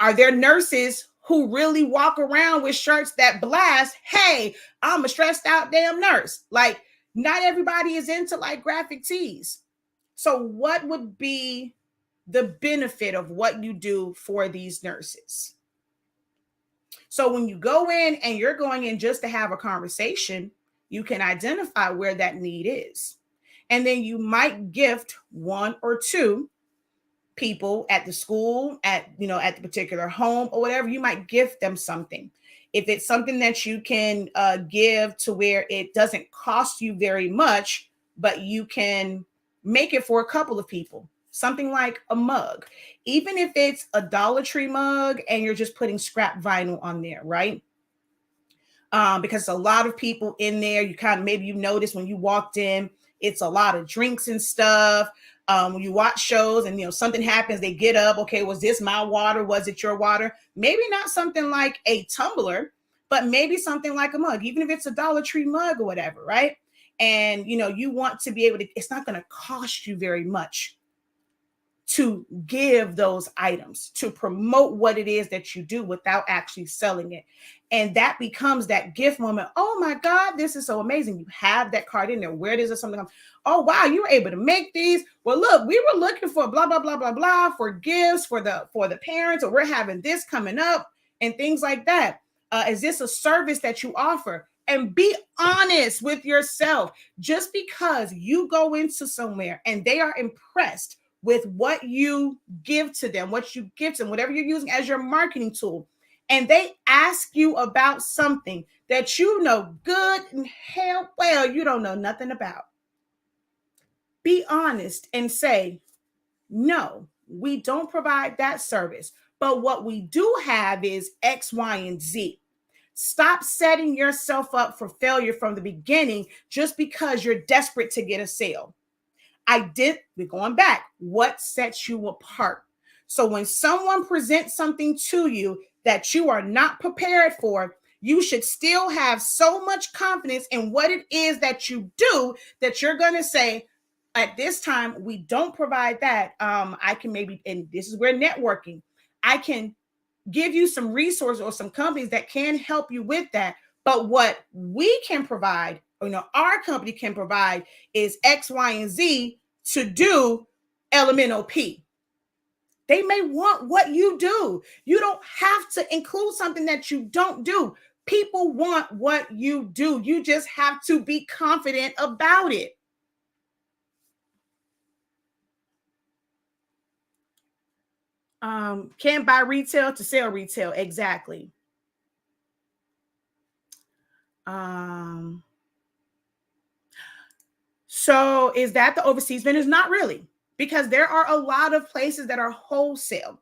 Are there nurses who really walk around with shirts that blast, hey, I'm a stressed out damn nurse? Like, not everybody is into like graphic tees. So what would be the benefit of what you do for these nurses? So when you go in and you're going in just to have a conversation, you can identify where that need is. And then you might gift one or two people at the school, at at the particular home or whatever. You might gift them something. If it's something that you can give to where it doesn't cost you very much, but you can make it for a couple of people, something like a mug, even if it's a Dollar Tree mug and you're just putting scrap vinyl on there, right? Because a lot of people in there, you kind of, maybe you noticed when you walked in, it's a lot of drinks and stuff. When you watch shows and something happens, they get up. Okay, was this my water? Was it your water? Maybe not something like a tumbler, but maybe something like a mug, even if it's a Dollar Tree mug or whatever, right? And you want to be able to. It's not going to cost you very much to give those items, to promote what it is that you do without actually selling it. And that becomes that gift moment. Oh my God, this is so amazing. You have that card in there. Where does it something come? Oh, wow, you were able to make these. Well, look, we were looking for blah, blah, blah, blah, blah for gifts for the parents, or we're having this coming up and things like that. Is this a service that you offer? And be honest with yourself. Just because you go into somewhere and they are impressed with what you give to them, what you give to them, whatever you're using as your marketing tool, and they ask you about something that you know good and hell well you don't know nothing about, be honest and say, no, we don't provide that service. But what we do have is X, Y, and Z. Stop setting yourself up for failure from the beginning just because you're desperate to get a sale. We're going back. What sets you apart? So when someone presents something to you that you are not prepared for, you should still have so much confidence in what it is that you do that you're going to say, at this time, we don't provide that. I can maybe, and this is where networking, I can give you some resources or some companies that can help you with that. But what we can provide, our company can provide is X, Y, and Z to do LMNOP. They may want what you do. You don't have to include something that you don't do. People want what you do. You just have to be confident about it. Can't buy retail to sell retail. Exactly. So is that the overseas vendors? Not really, because there are a lot of places that are wholesale.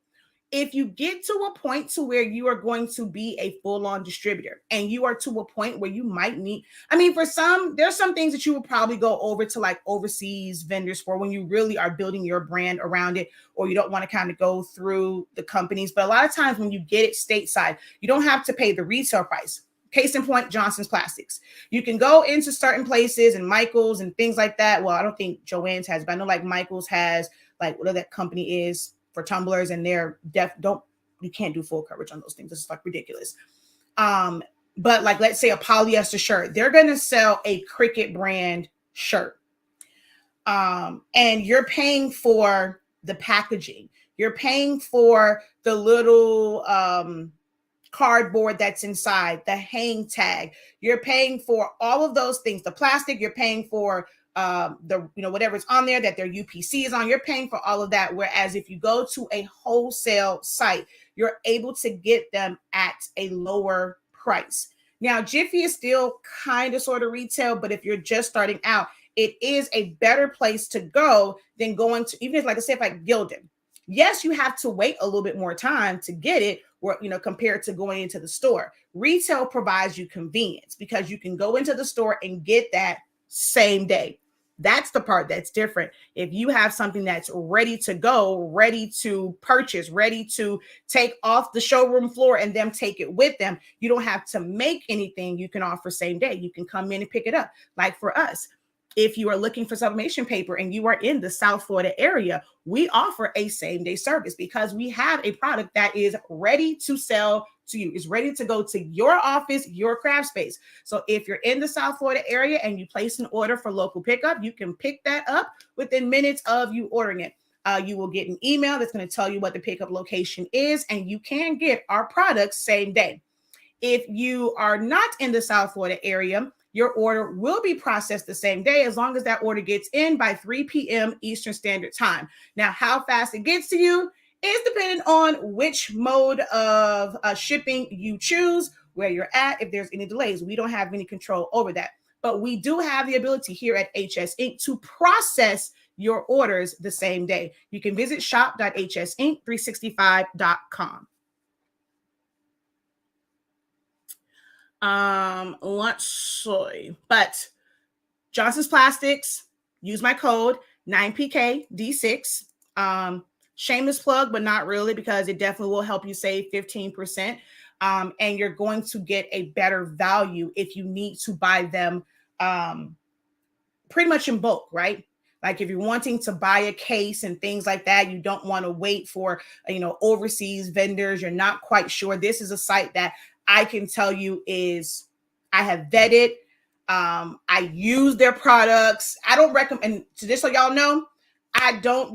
If you get to a point to where you are going to be a full-on distributor and you are to a point where you might need, for some, there's some things that you will probably go over to like overseas vendors for when you really are building your brand around it, or you don't want to kind of go through the companies. But a lot of times when you get it stateside, you don't have to pay the retail price. Case in point, Johnson's Plastics. You can go into certain places and Michael's and things like that. Well, I don't think Joann's has, but I know like Michael's has, like whatever that company is for tumblers, and they're you can't do full coverage on those things. This is like ridiculous. But like, let's say a polyester shirt, they're going to sell a Cricket brand shirt. And you're paying for the packaging. You're paying for the little, cardboard that's inside, the hang tag. You're paying for all of those things, the plastic. You're paying for the whatever's on there that their UPC is on. You're paying for all of that. Whereas if you go to a wholesale site, you're able to get them at a lower price. Now, Jiffy is still kind of sort of retail, but if you're just starting out, it is a better place to go than going to, even if, like I said, like Gildan. Yes, you have to wait a little bit more time to get it, or compared to going into the store. Retail provides you convenience because you can go into the store and get that same day. That's the part that's different. If you have something that's ready to go, ready to purchase, ready to take off the showroom floor and them take it with them, you don't have to make anything. You can offer same day. You can come in and pick it up. Like for us, If you are looking for sublimation paper and you are in the South Florida area, we offer a same-day service because we have a product that is ready to sell to you. It's ready to go to your office, your craft space. So if you're in the South Florida area and you place an order for local pickup, you can pick that up within minutes of you ordering it. You will get an email that's going to tell you what the pickup location is, and you can get our products same day. If you are not in the South Florida area, your order will be processed the same day as long as that order gets in by 3 p.m. Eastern Standard Time. Now, how fast it gets to you is dependent on which mode of shipping you choose, where you're at, if there's any delays. We don't have any control over that. But we do have the ability here at HS Inc. to process your orders the same day. You can visit shop.hsink365.com. Lunch soy, but Johnson's Plastics, use my code 9PKD6. Shameless plug, but not really, because it definitely will help you save 15%. And you're going to get a better value if you need to buy them pretty much in bulk, right? Like if you're wanting to buy a case and things like that, you don't want to wait for, overseas vendors. You're not quite sure. This is a site that I can tell you is I have vetted. I use their products. I don't recommend, and just so y'all know, I don't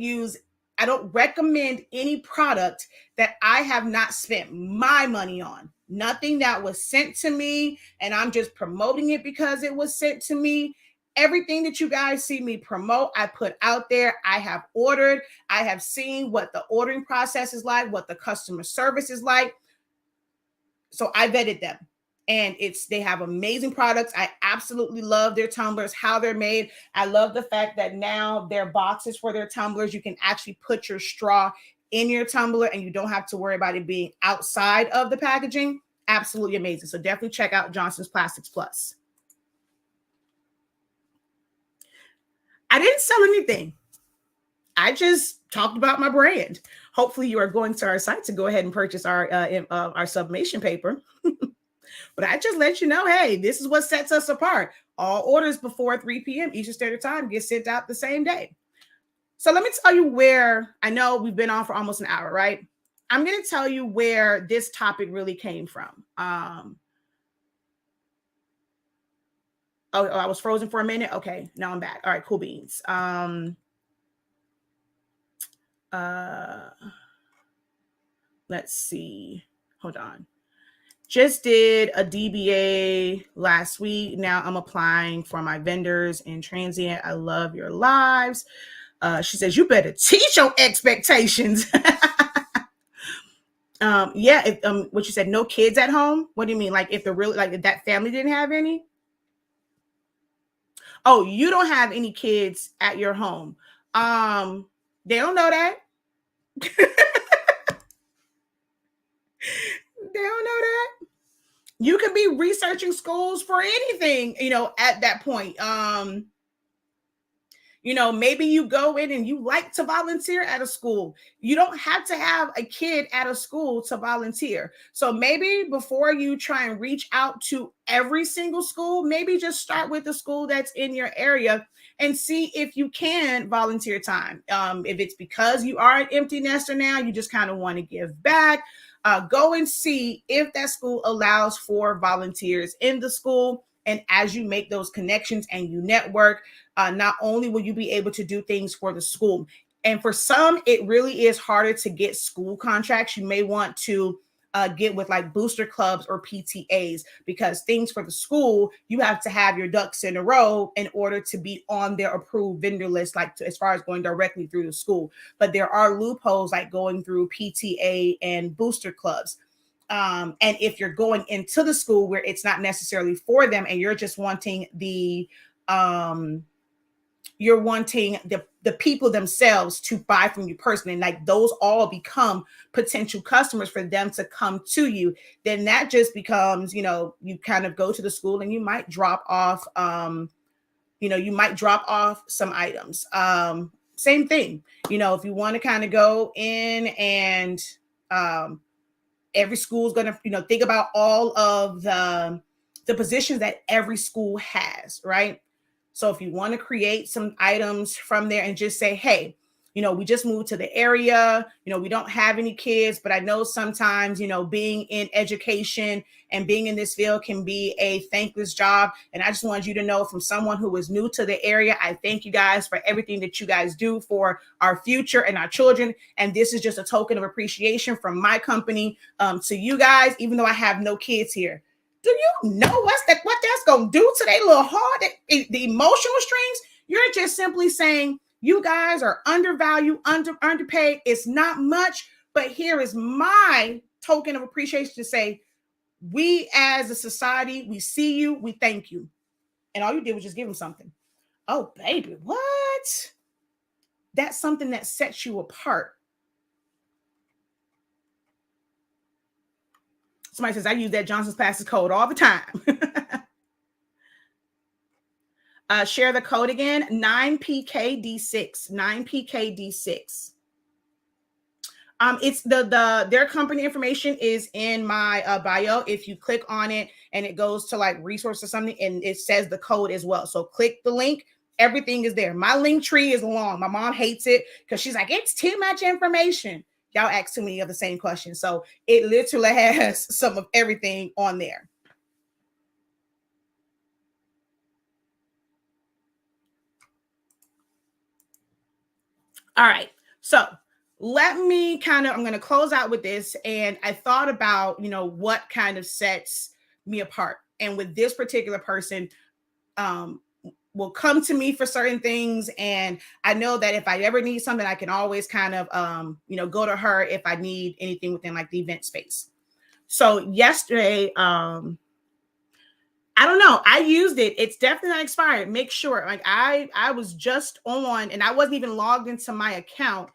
recommend any product that I have not spent my money on. Nothing that was sent to me and I'm just promoting it because it was sent to me. Everything that you guys see me promote, I put out there. I have ordered. I have seen what the ordering process is like, what the customer service is like. So I vetted them, and they have amazing products. I absolutely love their tumblers, how they're made. I love the fact that now their boxes for their tumblers, you can actually put your straw in your tumbler and you don't have to worry about it being outside of the packaging. Absolutely amazing. So definitely check out Johnson's Plastics Plus. I didn't sell anything. I just talked about my brand. Hopefully you are going to our site to go ahead and purchase our sublimation paper. But I just let you know, hey, this is what sets us apart. All orders before 3 p.m. Eastern Standard Time get sent out the same day. So let me tell you where, I know we've been on for almost an hour, right? I'm going to tell you where this topic really came from. I was frozen for a minute. Okay, now I'm back. All right, cool beans. Let's see. Hold on. Just did a DBA last week. Now I'm applying for my vendors in transient. I love your lives. She says, you better teach your expectations. Yeah. If, what you said, no kids at home. What do you mean? Like if if that family didn't have any? Oh, you don't have any kids at your home. They don't know that. They don't know that. You can be researching schools for anything, at that point. Maybe you go in and you like to volunteer at a school. You don't have to have a kid at a school to volunteer. So maybe before you try and reach out to every single school, maybe just start with the school that's in your area and see if you can volunteer time. If it's because you are an empty nester now, you just kind of want to give back. Go and see if that school allows for volunteers in the school. And as you make those connections and you network, not only will you be able to do things for the school, and for some, it really is harder to get school contracts. You may want to get with like booster clubs or PTAs, because things for the school, you have to have your ducks in a row in order to be on their approved vendor list, as far as going directly through the school. But there are loopholes like going through PTA and booster clubs. And if you're going into the school where it's not necessarily for them and you're just wanting the people themselves to buy from you personally, and like those all become potential customers for them to come to you, then that just becomes, you kind of go to the school and you might drop off, some items. Same thing, if you want to kind of go in and, every school is going to, think about all of the positions that every school has, right? So if you want to create some items from there and just say, hey, we just moved to the area, we don't have any kids, but I know sometimes, being in education and being in this field can be a thankless job. And I just wanted you to know, from someone who is new to the area, I thank you guys for everything that you guys do for our future and our children. And this is just a token of appreciation from my company to you guys, even though I have no kids here. Do you know what that's going to do to their little heart, the emotional strings? You're just simply saying, you guys are undervalued, underpaid. It's not much, but here is my token of appreciation to say, we as a society, we see you, we thank you. And all you did was just give them something. Oh, baby, what? That's something that sets you apart. Somebody says, I use that Johnson's Passes code all the time. Share the code again, 9PKD6, 9PKD6. It's their company information is in my bio. If you click on it and it goes to like resource or something, and it says the code as well. So click the link. Everything is there. My link tree is long. My mom hates it because she's like, it's too much information. Y'all ask too many of the same questions. So it literally has some of everything on there. All right. So let me I'm going to close out with this. And I thought about, what kind of sets me apart. And with this particular person, will come to me for certain things. And I know that if I ever need something, I can always go to her if I need anything within like the event space. So yesterday, I don't know. I used it. It's definitely not expired. Make sure. Like I was just on, and I wasn't even logged into my account.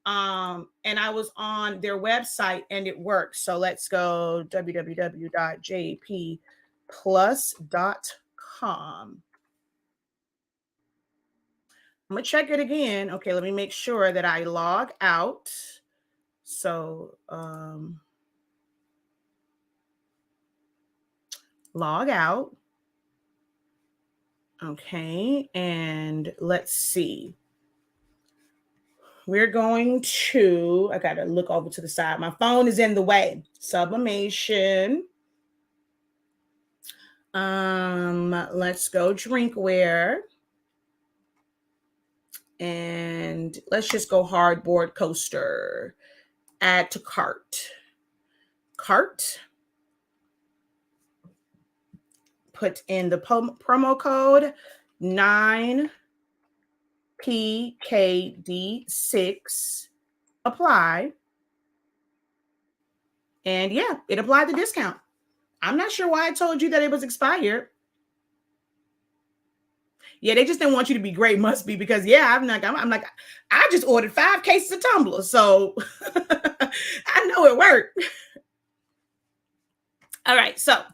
And I was on their website and it worked. So let's go www.jpplus.com. I'm gonna check it again. Okay, let me make sure that I log out. So log out. Okay, and let's see. We're going to, I gotta look over to the side. My phone is in the way. Sublimation. Let's go drinkware. And let's just go hardboard coaster. Add to cart. Cart. Put in the promo code 9PKD6. Apply. And yeah, it applied the discount. I'm not sure why I told you that it was expired. Yeah, they just didn't want you to be great, must be, because yeah, I'm like, I just ordered 5 cases of tumblers, so I know it worked. All right, so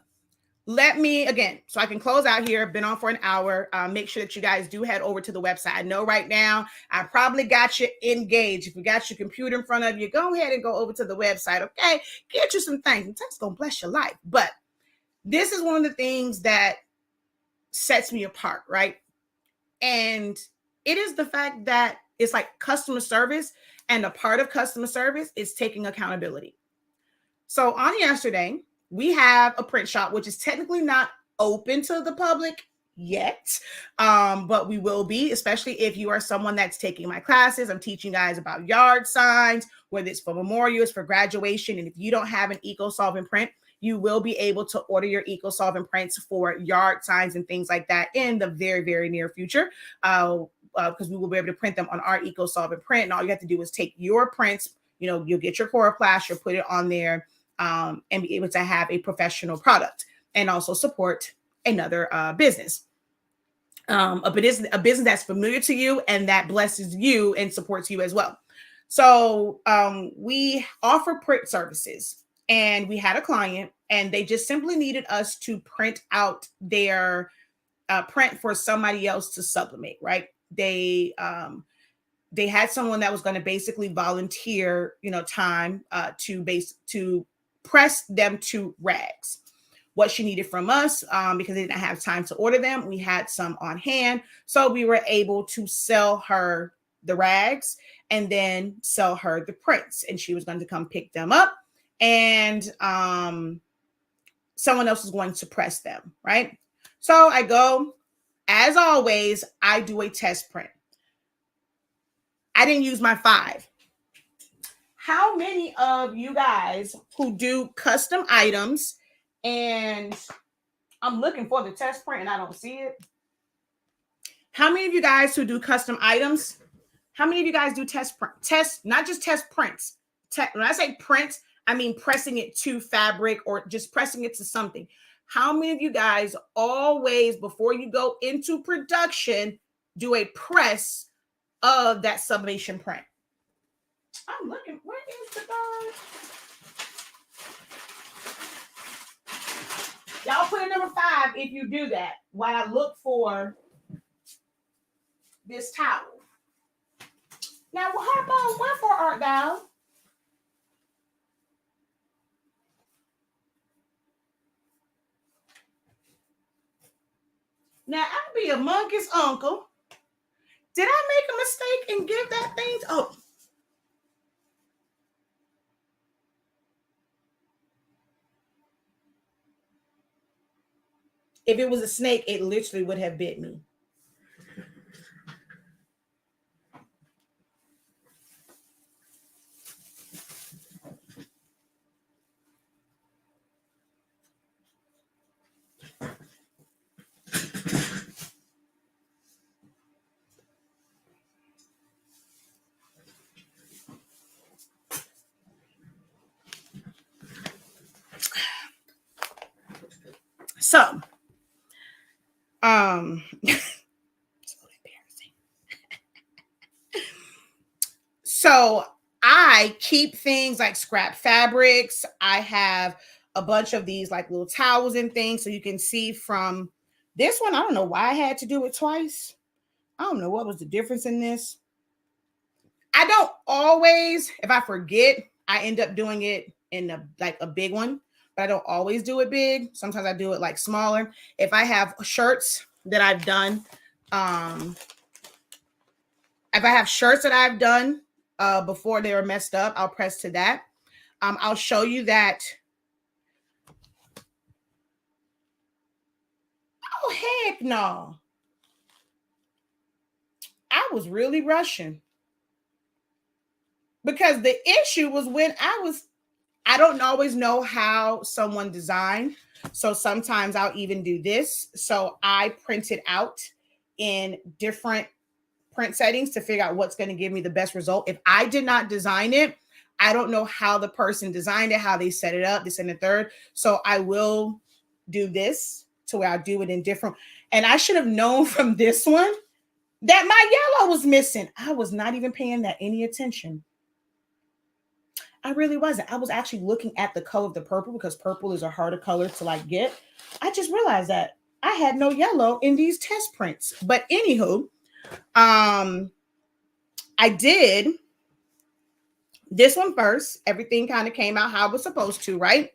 let me, again, so I can close out here. I've been on for an hour. Make sure that you guys do head over to the website. I know right now I probably got you engaged. If you got your computer in front of you, go ahead and go over to the website, okay? Get you some things. That's going to bless your life. But this is one of the things that sets me apart, right? And it is the fact that it's like customer service, and a part of customer service is taking accountability. So on yesterday, we have a print shop, which is technically not open to the public yet, but we will be, especially if you are someone that's taking my classes. I'm teaching guys about yard signs, whether it's for memorials, for graduation. And if you don't have an eco-solvent print, you will be able to order your eco-solvent prints for yard signs and things like that in the very, very near future, because we will be able to print them on our eco-solvent print. And all you have to do is take your prints, you'll get your coroplast, you'll put it on there, and be able to have a professional product and also support another business. A business that's familiar to you and that blesses you and supports you as well. So we offer print services, and we had a client, and they just simply needed us to print out their print for somebody else to sublimate, right? They had someone that was going to basically volunteer, time to press them to rags. what she needed from us because they didn't have time to order them. We had some on hand. So we were able to sell her the rags and then sell her the prints. And she was going to come pick them up. And someone else is going to press them, right? So I go, as always, I do a test print. I didn't use my 5. How many of you guys who do custom items, and I'm looking for the test print and I don't see it. How many of you guys who do custom items, how many of you guys do not just test prints? When I say prints, I mean pressing it to fabric or just pressing it to something. How many of you guys always, before you go into production, do a press of that sublimation print? I'm looking, where is the guard? Y'all put in number 5 if you do that while I look for this towel. Now, Harpo, wherefore art thou? Now, I'll be a monkey's uncle. Did I make a mistake and give that thing? Oh. If it was a snake, it literally would have bit me. So, so embarrassing. So I keep things like scrap fabrics. I have a bunch of these like little towels and things. So you can see from this one, I don't know why I had to do it twice. I don't know what was the difference in this. I don't always, if I forget, I end up doing it in a big one. But I don't always do it big. Sometimes I do it like smaller. If I have shirts that I've done, before they were messed up, I'll press to that. I'll show you that. Oh, heck no. I was really rushing. Because the issue was when I don't always know how someone designed. So sometimes I'll even do this. So I print it out in different print settings to figure out what's going to give me the best result. If I did not design it, I don't know how the person designed it, how they set it up, this and the third. So I will do this to where I do it in different. And I should have known from this one that my yellow was missing. I was not even paying that any attention. I really wasn't. I was actually looking at the color of the purple because purple is a harder color to like get. I just realized that I had no yellow in these test prints. But anywho, I did this one first. Everything kind of came out how it was supposed to, right?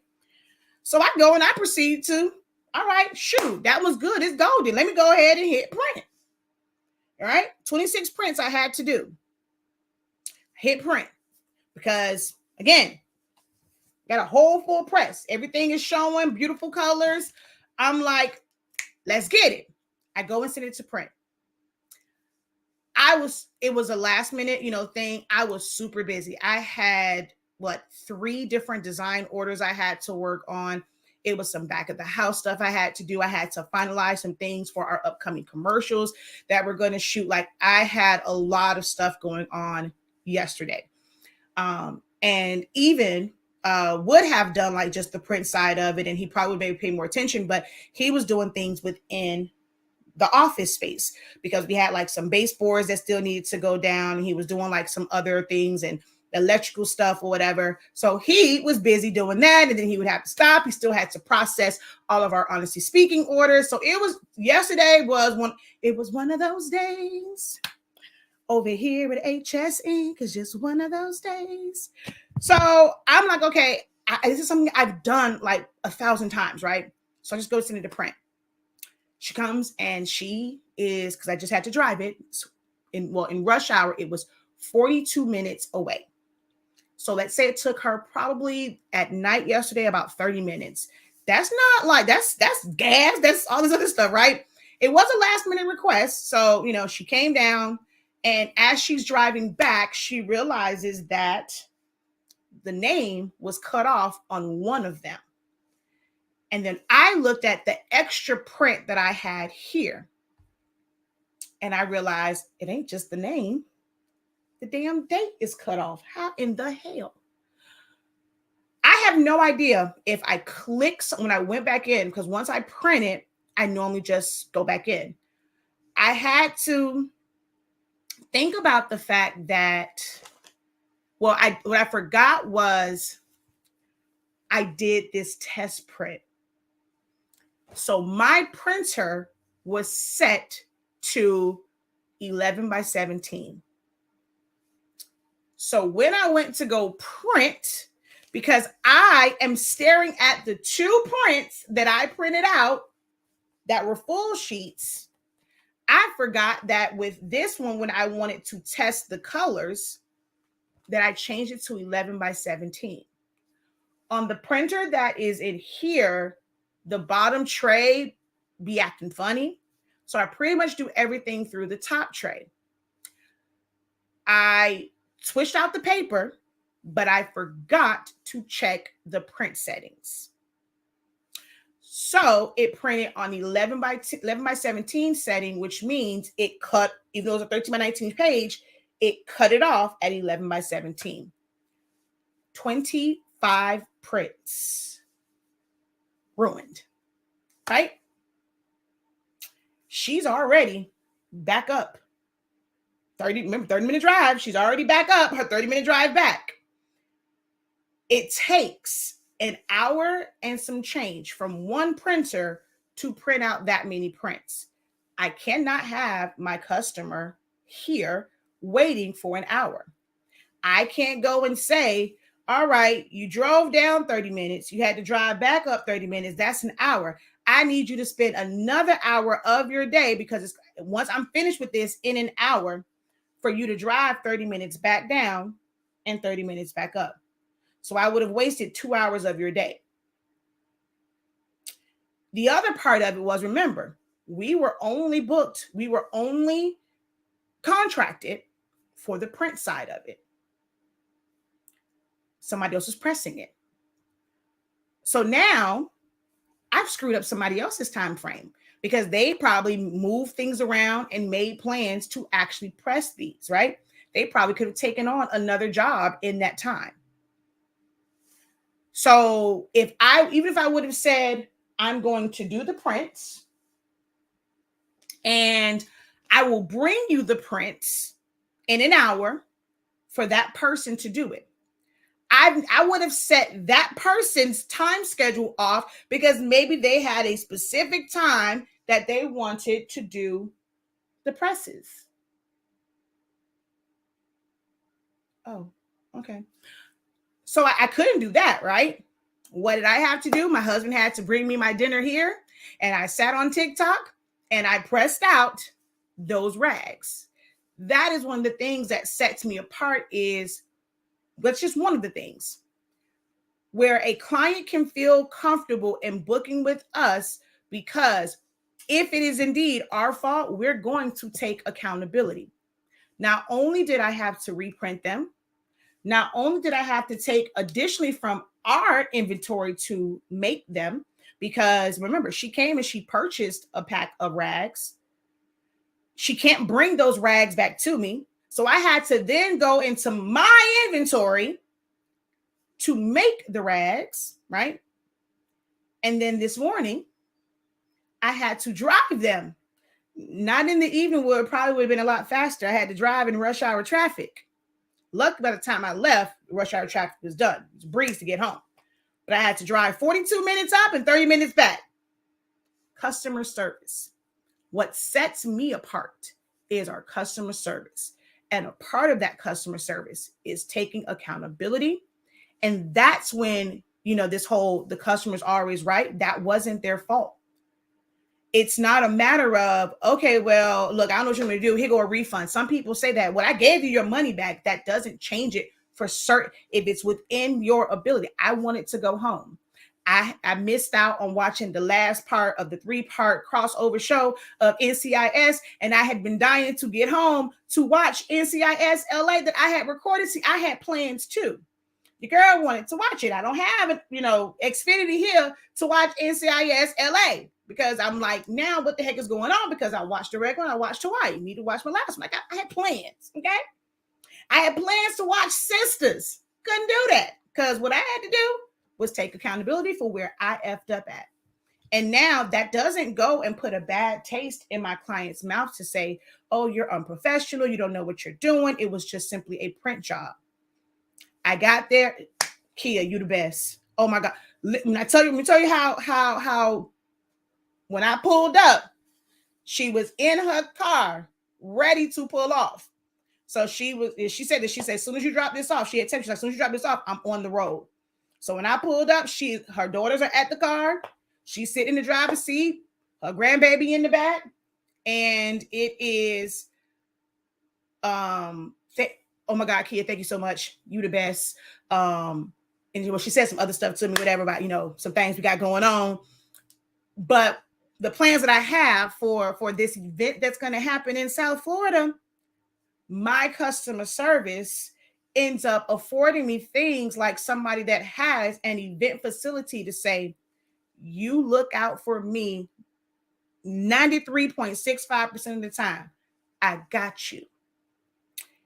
So I go and I proceed to, all right, shoot, that was good. It's golden. Let me go ahead and hit print. All right, 26 prints I had to do. Hit print because, again, got a whole full press. Everything is showing beautiful colors. I'm like, let's get it. I go and send it to print. It was a last minute, thing. I was super busy. I had 3 different design orders I had to work on. It was some back of the house stuff I had to do. I had to finalize some things for our upcoming commercials that we're going to shoot. Like I had a lot of stuff going on yesterday. And even would have done like just the print side of it. And he probably maybe pay more attention, but he was doing things within the office space because we had like some baseboards that still needed to go down. And he was doing like some other things and electrical stuff or whatever. So he was busy doing that. And then he would have to stop. He still had to process all of our honesty speaking orders. So yesterday was one of those days. Over here at HSINK is just one of those days. So I'm like, okay, this is something I've done like 1,000 times, right? So I just go send it to print. She comes and she is, because I just had to drive it. In rush hour, it was 42 minutes away. So let's say it took her probably at night yesterday about 30 minutes. That's not like, that's gas. That's all this other stuff, right? It was a last minute request. So, she came down, and as she's driving back, she realizes that the name was cut off on one of them. And then I looked at the extra print that I had here, and I realized it ain't just the name. The damn date is cut off. How in the hell? I have no idea if I when I went back in, because once I print it, I normally just go back in. I had to think about the fact that, what I forgot was I did this test print. So my printer was set to 11 by 17. So when I went to go print, because I am staring at the two prints that I printed out that were full sheets, I forgot that with this one, when I wanted to test the colors, that I changed it to 11 by 17. On the printer that is in here, the bottom tray be acting funny. So I pretty much do everything through the top tray. I switched out the paper, but I forgot to check the print settings. So it printed on 11 by 17 setting, which means it cut, even though it was a 13 by 19 page, it cut it off at 11 by 17. 25 prints ruined, right? She's already back up. 30-minute drive. She's already back up her 30-minute drive back. It takes an hour and some change from one printer to print out that many prints. I cannot have my customer here waiting for an hour. I can't go and say, all right, you drove down 30 minutes. You had to drive back up 30 minutes. That's an hour. I need you to spend another hour of your day, because once I'm finished with this in an hour, for you to drive 30 minutes back down and 30 minutes back up. So I would have wasted 2 hours of your day. The other part of it was, remember, we were only contracted for the print side of it. Somebody else is pressing it. So now I've screwed up somebody else's time frame, because they probably moved things around and made plans to actually press these, right? They probably could have taken on another job in that time. So even if I would have said, I'm going to do the prints and I will bring you the prints in an hour for that person to do it, I would have set that person's time schedule off, because maybe they had a specific time that they wanted to do the presses. Oh, okay. So I couldn't do that, right? What did I have to do? My husband had to bring me my dinner here, and I sat on TikTok and I pressed out those rags. That is one of the things that sets me apart. That's just one of the things where a client can feel comfortable in booking with us, because if it is indeed our fault, we're going to take accountability. Not only did I have to reprint them, not only did I have to take additionally from our inventory to make them, because remember, she came and she purchased a pack of rags. She can't bring those rags back to me. So I had to then go into my inventory to make the rags, right? And then this morning, I had to drive them. Not in the evening, where it probably would have been a lot faster. I had to drive in rush hour traffic. Luckily, by the time I left, rush hour traffic was done. It was a breeze to get home. But I had to drive 42 minutes up and 30 minutes back. Customer service. What sets me apart is our customer service. And a part of that customer service is taking accountability. And that's when the customer's always right. That wasn't their fault. It's not a matter of, okay, well, look, I don't know what you're going to do. Here go a refund. Some people say that, well, I gave you your money back. That doesn't change it for certain. If it's within your ability, I wanted to go home. I missed out on watching the last part of the 3-part crossover show of NCIS, and I had been dying to get home to watch NCIS LA that I had recorded. See, I had plans too. The girl wanted to watch it. I don't have, Xfinity here to watch NCIS LA because I'm like, now what the heck is going on? Because I watched the regular, I watched Hawaii. Need to watch my last one. Like I had plans, okay? I had plans to watch Sisters. Couldn't do that because what I had to do was take accountability for where I effed up at. And now that doesn't go and put a bad taste in my client's mouth to say, oh, you're unprofessional. You don't know what you're doing. It was just simply a print job. I got there. Kia, you the best. Oh my God. Let me tell you how when I pulled up, she was in her car ready to pull off. So she said, as soon as you drop this off, she had texted, as soon as you drop this off, I'm on the road. So when I pulled up, her daughters are at the car. She's sitting in the driver's seat, her grandbaby in the back. And it is, oh my God, Kia, thank you so much. You the best. And she said some other stuff to me, whatever, about, some things we got going on. But the plans that I have for this event that's going to happen in South Florida, my customer service ends up affording me things like somebody that has an event facility to say, you look out for me 93.65% of the time. I got you.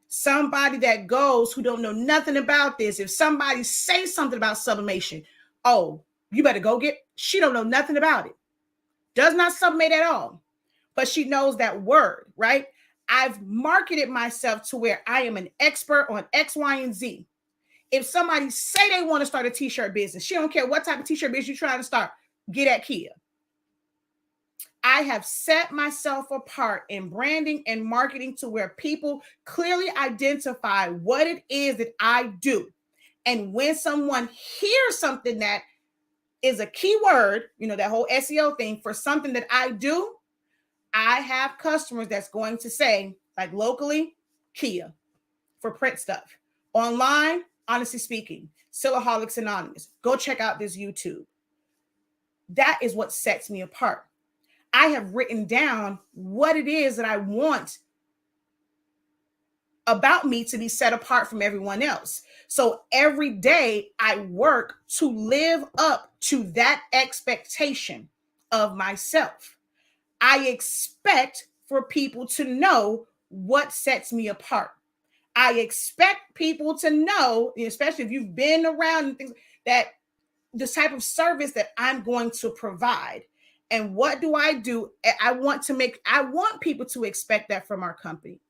Somebody that goes who don't know nothing about this. If somebody says something about sublimation, oh, you better go get, she don't know nothing about it. Does not sublimate at all, but she knows that word, right? I've marketed myself to where I am an expert on X, Y, and Z. If somebody say they want to start a t-shirt business, she don't care what type of t-shirt business you're trying to start, get at Kia. I have set myself apart in branding and marketing to where people clearly identify what it is that I do. And when someone hears something that is a keyword, that whole SEO thing for something that I do, I have customers that's going to say, like locally, Kia for print stuff. Online, honestly speaking, Sillaholics Anonymous. Go check out this YouTube. That is what sets me apart. I have written down what it is that I want about me to be set apart from everyone else. So every day I work to live up to that expectation of myself. I expect for people to know what sets me apart. I expect people to know, especially if you've been around and things, that the type of service that I'm going to provide. And what do? I want people to expect that from our company.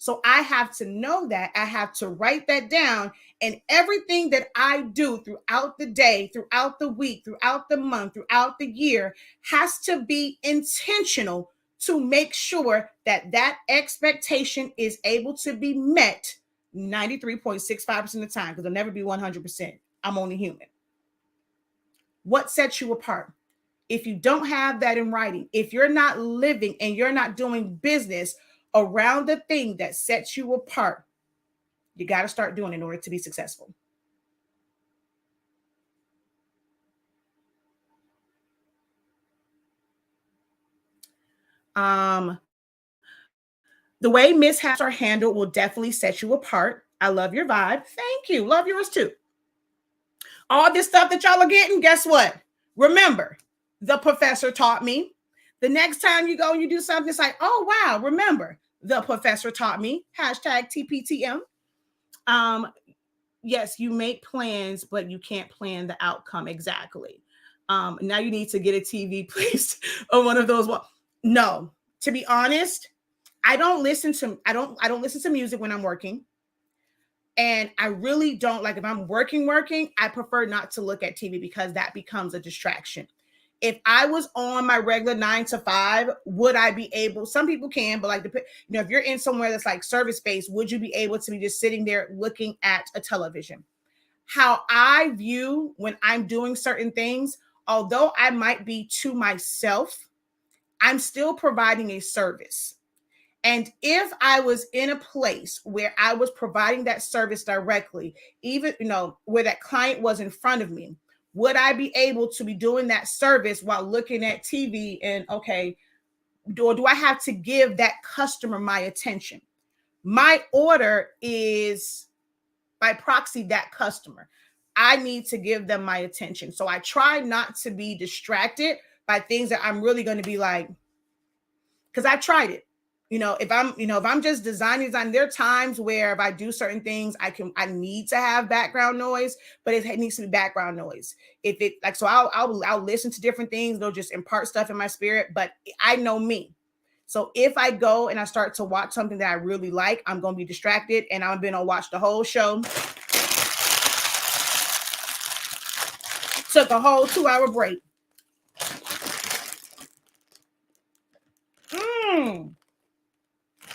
So I have to know that. I have to write that down. And everything that I do throughout the day, throughout the week, throughout the month, throughout the year has to be intentional to make sure that that expectation is able to be met 93.65% of the time, because it'll never be 100%. I'm only human. What sets you apart? If you don't have that in writing, if you're not living and you're not doing business around the thing that sets you apart, you got to start doing it in order to be successful. The way mishaps are handled will definitely set you apart. I love your vibe. Thank you. Love yours too. All this stuff that y'all are getting, guess what? Remember, the professor taught me. The next time you go and you do something, it's like, oh, wow, remember, the professor taught me. #TPTM. Yes, you make plans, but you can't plan the outcome exactly. Now you need to get a TV placed on one of those. No, to be honest, I don't listen to music when I'm working. And I really don't, like, if I'm working, I prefer not to look at TV because that becomes a distraction. If I was on my regular 9 to 5, would I be able, some people can, but like, if you're in somewhere that's like service-based, would you be able to be just sitting there looking at a television? how I view when I'm doing certain things, although I might be to myself, I'm still providing a service. And if I was in a place where I was providing that service directly, even, where that client was in front of me, would I be able to be doing that service while looking at TV and, okay, or do I have to give that customer my attention? My order is by proxy that customer. I need to give them my attention. So I try not to be distracted by things that I'm really going to be like, because I tried it. If I'm just designing, there are times where if I do certain things, I need to have background noise, but it needs to be background noise. If it like, so I'll listen to different things. They'll just impart stuff in my spirit, but I know me. So if I go and I start to watch something that I really like, I'm going to be distracted and I'm going to watch the whole show. Took a whole 2-hour break.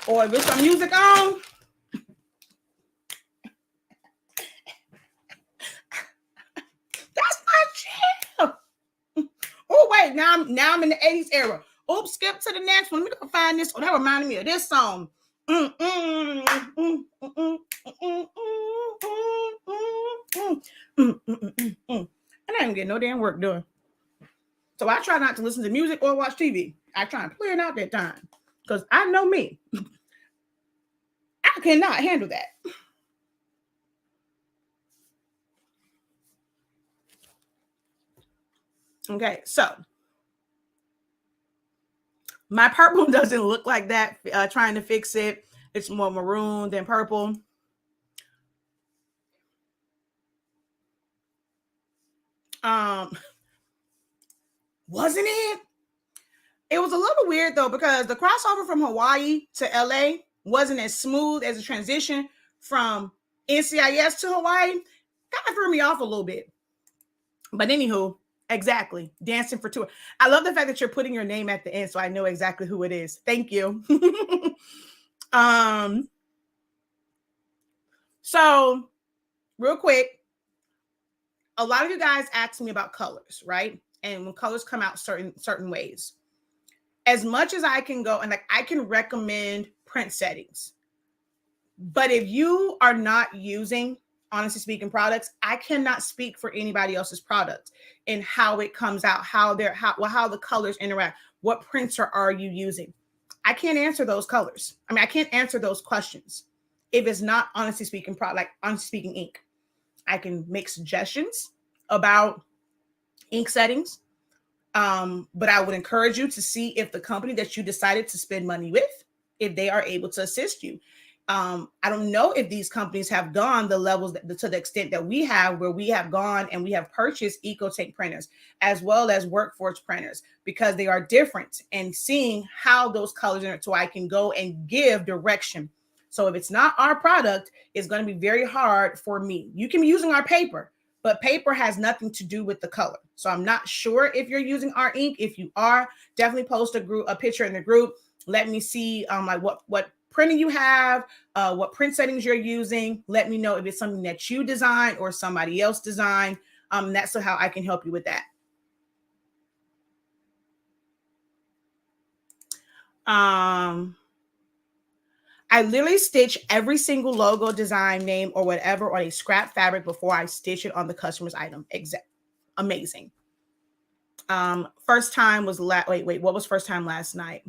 Or with some music on. That's my jam. Oh, wait, now I'm in the 80s era. Oops, skip to the next one. Let me go find this one. That reminded me of this song. I don't even get no damn work done. So I try not to listen to music or watch TV. I try and plan out that time because I know me. I cannot handle that. Okay, so my purple doesn't look like that. Trying to fix it. It's more maroon than purple. Wasn't it? It was a little weird though, because the crossover from Hawaii to LA wasn't as smooth as the transition from NCIS to Hawaii. Kind of threw me off a little bit. But anywho, exactly. Dancing for Two. I love the fact that you're putting your name at the end so I know exactly who it is. Thank you. So real quick, a lot of you guys ask me about colors, right? And when colors come out certain ways. As much as I can go and I can recommend print settings. But if you are not using Honestly Speaking products, I cannot speak for anybody else's product and how it comes out, how the colors interact. What printer are you using? I can't answer those colors. I can't answer those questions if it's not Honestly Speaking product, like Honestly Speaking ink. I can make suggestions about ink settings. But I would encourage you to see if the company that you decided to spend money with, if they are able to assist you. I don't know if these companies have gone the levels to the extent that we have, where we have gone and we have purchased EcoTank printers as well as Workforce printers, because they are different, and seeing how those colors are, so I can go and give direction. So if it's not our product, it's going to be very hard for me. You can be using our paper, but paper has nothing to do with the color. So I'm not sure if you're using our ink. If you are, definitely post a picture in the group. Let me see like what printing you have, what print settings you're using. Let me know if it's something that you designed or somebody else designed. That's how I can help you with that. I literally stitch every single logo, design, name, or whatever on a scrap fabric before I stitch it on the customer's item. Amazing. First time was wait, what was first time last night?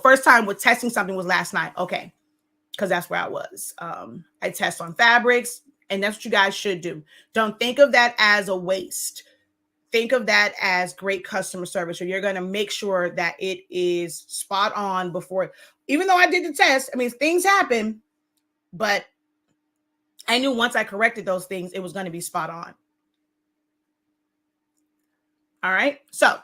First time with testing something was last night. Okay. Because that's where I was. I test on fabrics, and that's what you guys should do. Don't think of that as a waste. Think of that as great customer service. So you're going to make sure that it is spot on before, even though I did the test. Things happen, but I knew once I corrected those things, it was going to be spot on. All right. So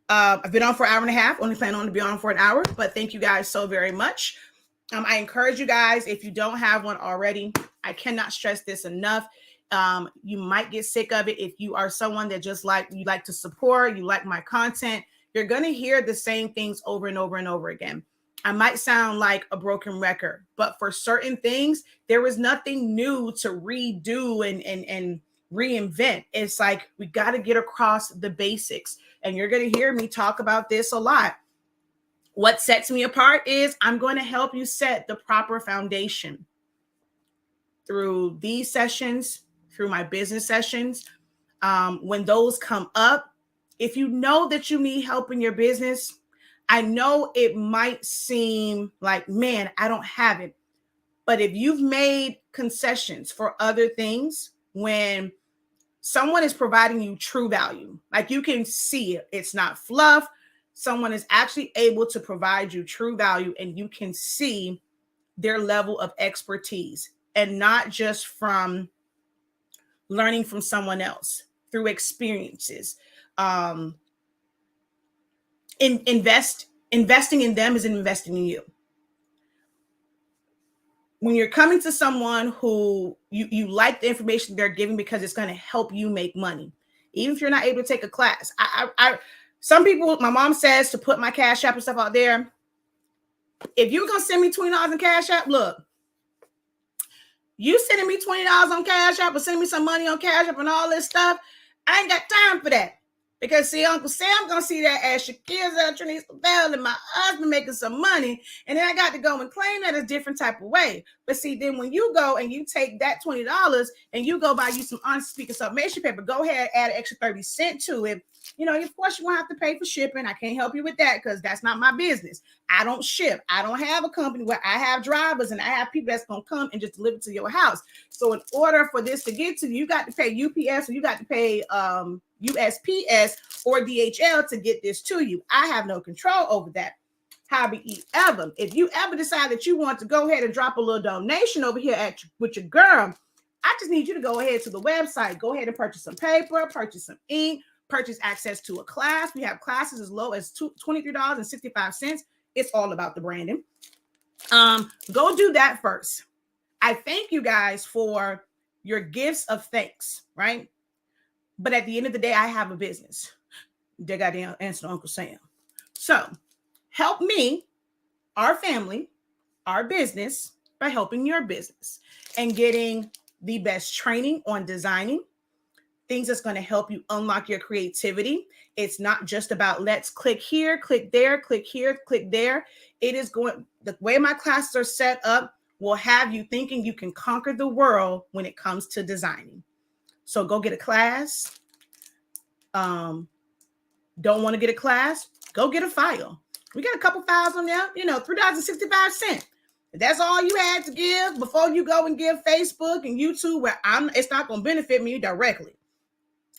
I've been on for an hour and a half, only plan on to be on for an hour, but thank you guys so very much. I encourage you guys, if you don't have one already, I cannot stress this enough. You might get sick of it. If you are someone that you like to support, you like my content, you're going to hear the same things over and over and over again. I might sound like a broken record, but for certain things, there is nothing new to redo and reinvent. It's like we got to get across the basics. And you're going to hear me talk about this a lot. What sets me apart is I'm going to help you set the proper foundation through these sessions, through my business sessions. When those come up, if you know that you need help in your business, I know it might seem like, man, I don't have it. But if you've made concessions for other things, when someone is providing you true value, like you can see it, it's not fluff. Someone is actually able to provide you true value, and you can see their level of expertise, and not just from learning from someone else, through experiences. Investing in them is investing in you. When you're coming to someone who you like the information they're giving because it's going to help you make money, even if you're not able to take a class. Some people, my mom says to put my Cash App and stuff out there. If you're going to send me $20 in Cash App, look, you sending me $20 on Cash App or sending me some money on Cash App and all this stuff, I ain't got time for that. Because see, Uncle Sam gonna see that as Shakira's electronics bell and my husband making some money, and then I got to go and claim that a different type of way. But see, then when you go and you take that $20 and you go buy you some on-speaker sublimation paper, go ahead, add an extra 30 cents to it. You know, of course, you won't have to pay for shipping. I can't help you with that because that's not my business. I don't ship. I don't have a company where I have drivers and I have people that's going to come and just deliver to your house. So in order for this to get to you, you got to pay UPS or you got to pay USPS or DHL to get this to you. I have no control over that. However, if you ever decide that you want to go ahead and drop a little donation over here with your girl, I just need you to go ahead to the website. Go ahead and purchase some paper, purchase some ink, purchase access to a class. We have classes as low as $23.65. It's all about the branding. Go do that first. I thank you guys for your gifts of thanks, right? But at the end of the day, I have a business. They got to answer to Uncle Sam. So help me, our family, our business by helping your business and getting the best training on designing, things that's going to help you unlock your creativity. It's not just about let's click here, click there, click here, click there. It is going, the way my classes are set up will have you thinking you can conquer the world when it comes to designing. So go get a class. Don't want to get a class? Go get a file. We got a couple files on there, $3.65. That's all you had to give before you go and give Facebook and YouTube, where it's not going to benefit me directly.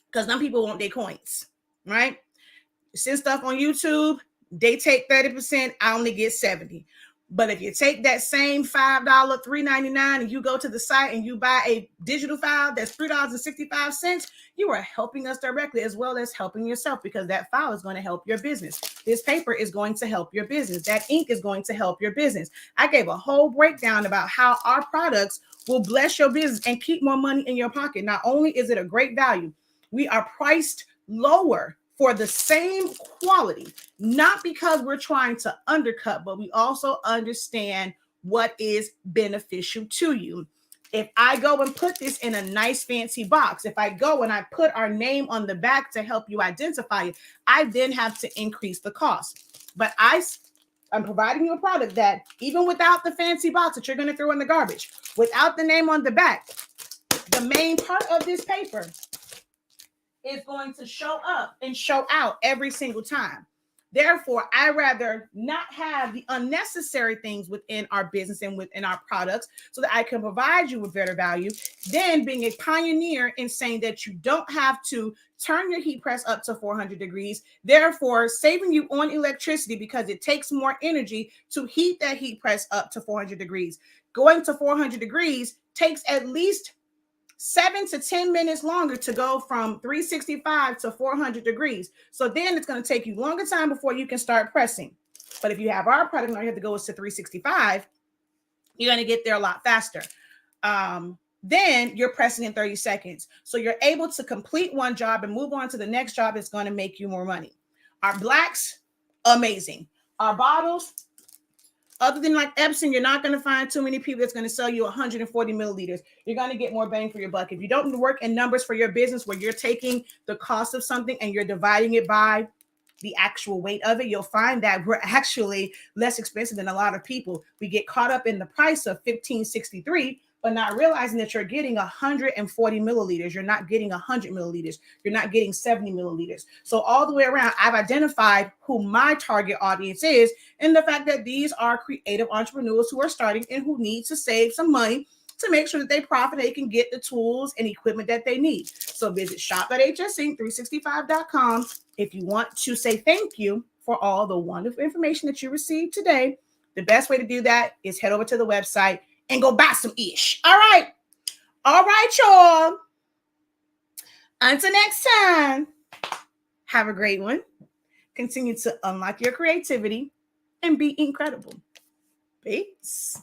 Because some people want their coins, right? You send stuff on YouTube, they take 30%, I only get 70%. But if you take that same $5, $3.99, and you go to the site and you buy a digital file that's $3.65, you are helping us directly as well as helping yourself, because that file is going to help your business. This paper is going to help your business. That ink is going to help your business. I gave a whole breakdown about how our products will bless your business and keep more money in your pocket. Not only is it a great value, we are priced lower for the same quality, not because we're trying to undercut, but we also understand what is beneficial to you. If I go and put this in a nice fancy box, if I go and I put our name on the back to help you identify it, I then have to increase the cost. But I'm providing you a product that even without the fancy box that you're going to throw in the garbage, without the name on the back, the main part of this paper is going to show up and show out every single time. Therefore, I rather not have the unnecessary things within our business and within our products so that I can provide you with better value than being a pioneer in saying that you don't have to turn your heat press up to 400 degrees, therefore saving you on electricity because it takes more energy to heat that heat press up to 400 degrees. Going to 400 degrees takes at least 7 to 10 minutes longer to go from 365 to 400 degrees. So then it's going to take you longer time before you can start pressing. But if you have our product, now you have to go to 365, you're going to get there a lot faster. Then you're pressing in 30 seconds. So you're able to complete one job and move on to the next job. It's going to make you more money. Our blacks, amazing. Our bottles, Other than like Epson, you're not going to find too many people that's going to sell you 140 milliliters. You're going to get more bang for your buck. If you don't work in numbers for your business where you're taking the cost of something and you're dividing it by the actual weight of it, you'll find that we're actually less expensive than a lot of people. We get caught up in the price of $15.63, but not realizing that you're getting 140 milliliters. You're not getting 100 milliliters. You're not getting 70 milliliters. So all the way around, I've identified who my target audience is, and the fact that these are creative entrepreneurs who are starting and who need to save some money to make sure that they profit, they can get the tools and equipment that they need. So visit shop.hsink365.com if you want to say thank you for all the wonderful information that you received today. The best way to do that is head over to the website and go buy some ish. All right, y'all. Until next time, have a great one. Continue to unlock your creativity and be incredible. Peace.